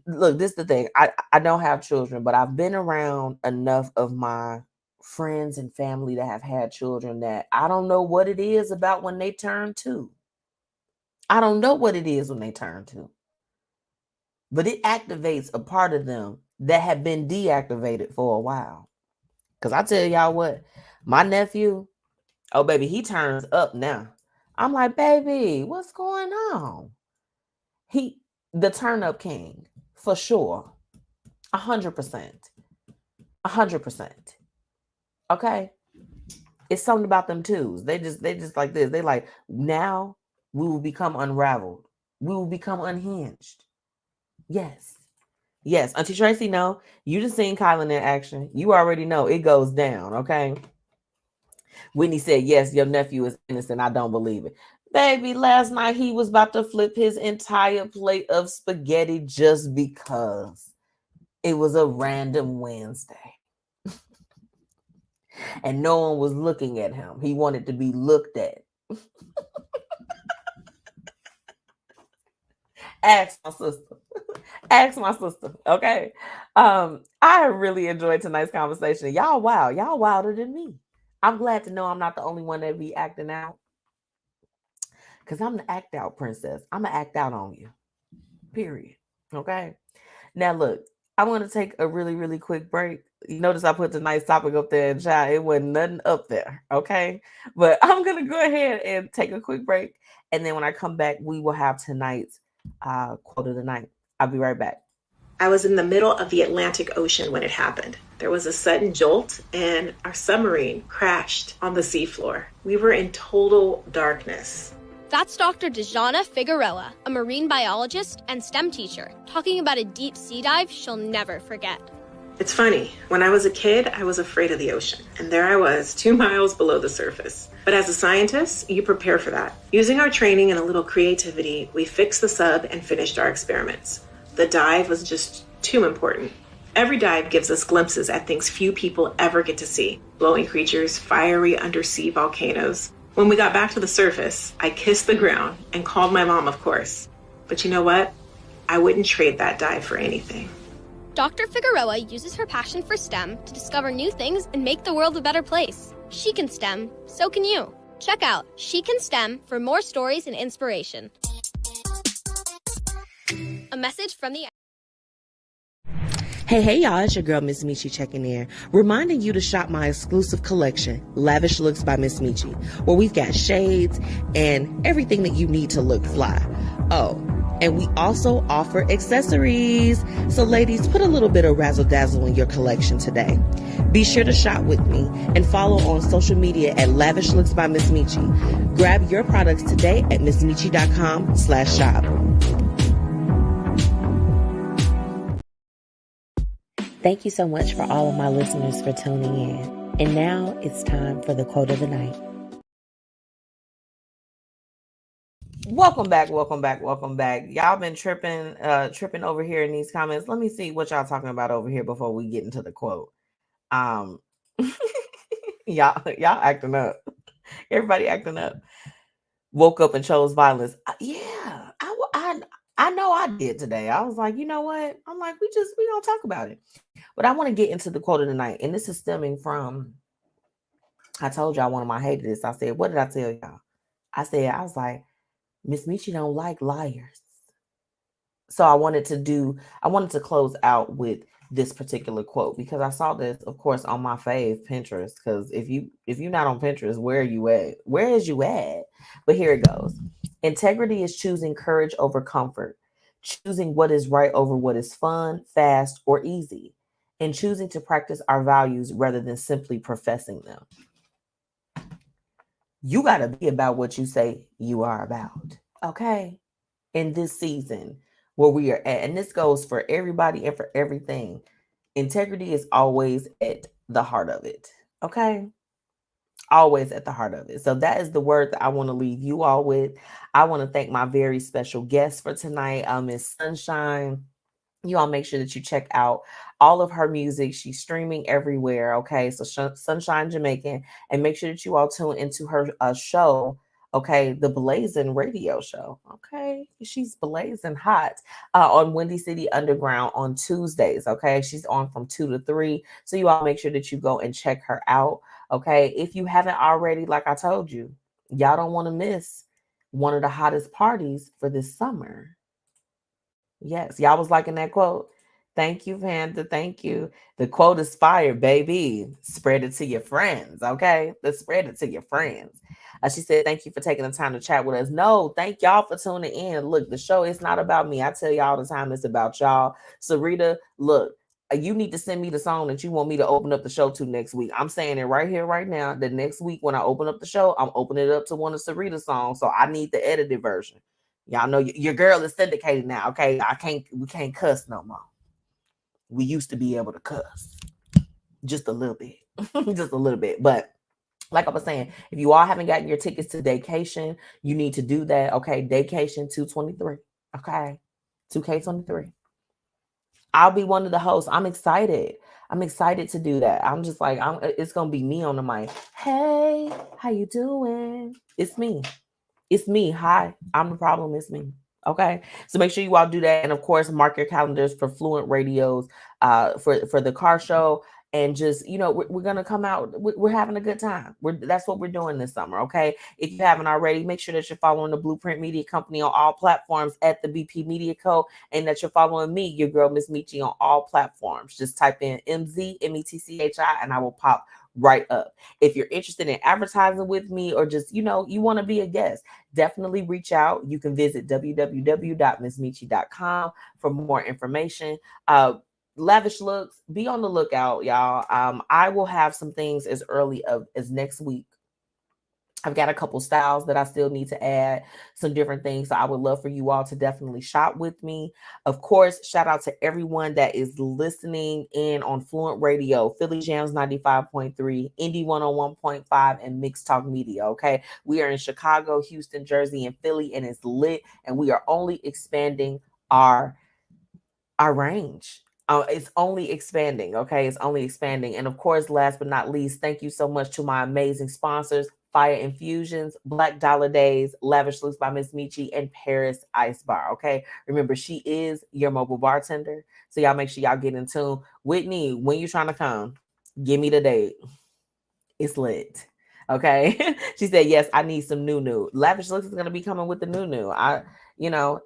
look, this is the thing. I don't have children, but I've been around enough of my friends and family that have had children that I don't know what it is about when they turn 2. I don't know what it is when they turn 2. But it activates a part of them that had been deactivated for a while. Because I tell y'all what, my nephew, oh, baby, he turns up now. I'm like, baby, what's going on? The turn up king, for sure. 100%. 100%. Okay? It's something about them twos. They just like this. They like, now we will become unraveled. We will become unhinged. Yes. Yes. Auntie Tracy, no. You just seen Kylan in action. You already know it goes down, okay? Whitney said, yes, your nephew is innocent. I don't believe it. Baby, last night he was about to flip his entire plate of spaghetti just because it was a random Wednesday. And no one was looking at him. He wanted to be looked at. Ask my sister. Ask my sister. Okay. I really enjoyed tonight's conversation. Y'all, wow. Y'all wilder than me. I'm glad to know I'm not the only one that be acting out. Because I'm the act out princess. I'm going to act out on you. Period. Okay. Now, look, I want to take a really, really quick break. You notice I put the nice topic up there, and child, it wasn't nothing up there. Okay. But I'm going to go ahead and take a quick break. And then when I come back, we will have tonight's quote of the night. I'll be right back. I was in the middle of the Atlantic Ocean when it happened. There was a sudden jolt and our submarine crashed on the seafloor. We were in total darkness. That's Dr. Dejana Figueroa, a marine biologist and STEM teacher, talking about a deep sea dive she'll never forget. It's funny, when I was a kid, I was afraid of the ocean. And there I was, 2 miles below the surface. But as a scientist, you prepare for that. Using our training and a little creativity, we fixed the sub and finished our experiments. The dive was just too important. Every dive gives us glimpses at things few people ever get to see. Glowing creatures, fiery undersea volcanoes. When we got back to the surface, I kissed the ground and called my mom, of course. But you know what? I wouldn't trade that dive for anything. Dr. Figueroa uses her passion for STEM to discover new things and make the world a better place. She can STEM, so can you. Check out She Can STEM for more stories and inspiration. A message from the... Hey y'all, it's your girl MzMetchi checking in, reminding you to shop my exclusive collection, Lavish Looks by MzMetchi, where we've got shades and everything that you need to look fly. Oh, and we also offer accessories. So ladies, put a little bit of razzle dazzle in your collection today. Be sure to shop with me and follow on social media at Lavish Looks by MzMetchi. Grab your products today at MzMetchi.com/shop. Thank you so much for all of my listeners for tuning in. And now it's time for the quote of the night. Welcome back. Y'all been tripping over here in these comments. Let me see what y'all talking about over here before we get into the quote. Y'all acting up. Everybody acting up. Woke up and chose violence. Yeah, I know I did today. I was like, you know what? I'm like, we don't talk about it. But I want to get into the quote of the night. And this is stemming from, I told y'all one of my hated this. I said, what did I tell y'all? I was like, MzMetchi don't like liars. So I wanted to close out with this particular quote because I saw this, of course, on my fave Pinterest. Because if you're not on Pinterest, where are you at? Where is you at? But here it goes. Integrity is choosing courage over comfort, choosing what is right over what is fun, fast, or easy, and choosing to practice our values rather than simply professing them. You got to be about what you say you are about, okay? In this season where we are at, and this goes for everybody and for everything, integrity is always at the heart of it, okay? Always at the heart of it. So that is the word that I want to leave you all with. I want to thank my very special guest for tonight, Miss Sunshine. you all make sure that you check out all of her music. She's streaming everywhere. Okay. So Sunshine Jamaican, and make sure that you all tune into her show. Okay. The Blazing Radio Show. Okay. She's blazing hot on Windy City Underground on Tuesdays. Okay. She's on from 2 to 3. So you all make sure that you go and check her out. Okay. If you haven't already, like I told you, y'all don't want to miss one of the hottest parties for this summer. Yes, y'all was liking that quote. Thank you, Panda. Thank you. The quote is fire, baby. Spread it to your friends, okay? Let's spread it to your friends. She said, thank you for taking the time to chat with us. No, thank y'all for tuning in. Look, the show is not about me. I tell y'all all the time it's about y'all. Sarita, look, you need to send me the song that you want me to open up the show to next week. I'm saying it right here, right now. The next week when I open up the show, I'm opening it up to one of Sarita's songs. So I need the edited version. Y'all know your girl is syndicated now. Okay. We can't cuss no more. We used to be able to cuss just a little bit, just a little bit. But like I was saying, if you all haven't gotten your tickets to Daycation, you need to do that. Okay. Daycation 223. Okay. 2K23. I'll be one of the hosts. I'm excited. I'm excited to do that. I'm just like, it's going to be me on the mic. Hey, how you doing? It's me. It's me. Hi, I'm the problem. It's me. Okay. So make sure you all do that. And of course, mark your calendars for Fluent Radios for the car show. And just, we're going to come out. We're having a good time. That's what we're doing this summer. Okay. If you haven't already, make sure that you're following the Blueprint Media Company on all platforms at the BP Media Co. And that you're following me, your girl, MzMetchi, on all platforms. Just type in MzMetchi and I will pop right up. If you're interested in advertising with me, or just, you want to be a guest, definitely reach out. You can visit www.MzMetchi.com for more information. Lavish looks, be on the lookout, y'all. I will have some things as early as next week. I've got a couple styles that I still need to add, some different things. So I would love for you all to definitely shop with me. Of course, shout out to everyone that is listening in on Fluent Radio, Philly Jams 95.3, Indie 101.5, and Mixed Talk Media. Okay. We are in Chicago, Houston, Jersey, and Philly, and it's lit. And we are only expanding our range. It's only expanding. Okay. It's only expanding. And of course, last but not least, thank you so much to my amazing sponsors, Fiya Infusions, Black Dollar Days, Lavish Looks by MzMetchi, and Paris Ice Bar. Okay. Remember, she is your mobile bartender. So y'all make sure y'all get in tune. Whitney, when you're trying to come, give me the date. It's lit. Okay. She said, yes, I need some new. Lavish Looks is going to be coming with the new.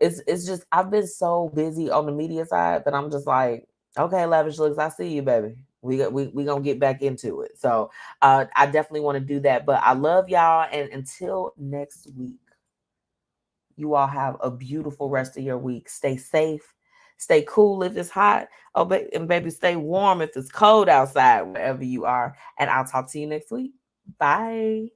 It's just, I've been so busy on the media side that I'm just like, okay, Lavish Looks, I see you, baby. We gonna get back into it. So I definitely want to do that. But I love y'all. And until next week, you all have a beautiful rest of your week. Stay safe. Stay cool if it's hot. Oh, and baby, stay warm if it's cold outside, wherever you are. And I'll talk to you next week. Bye.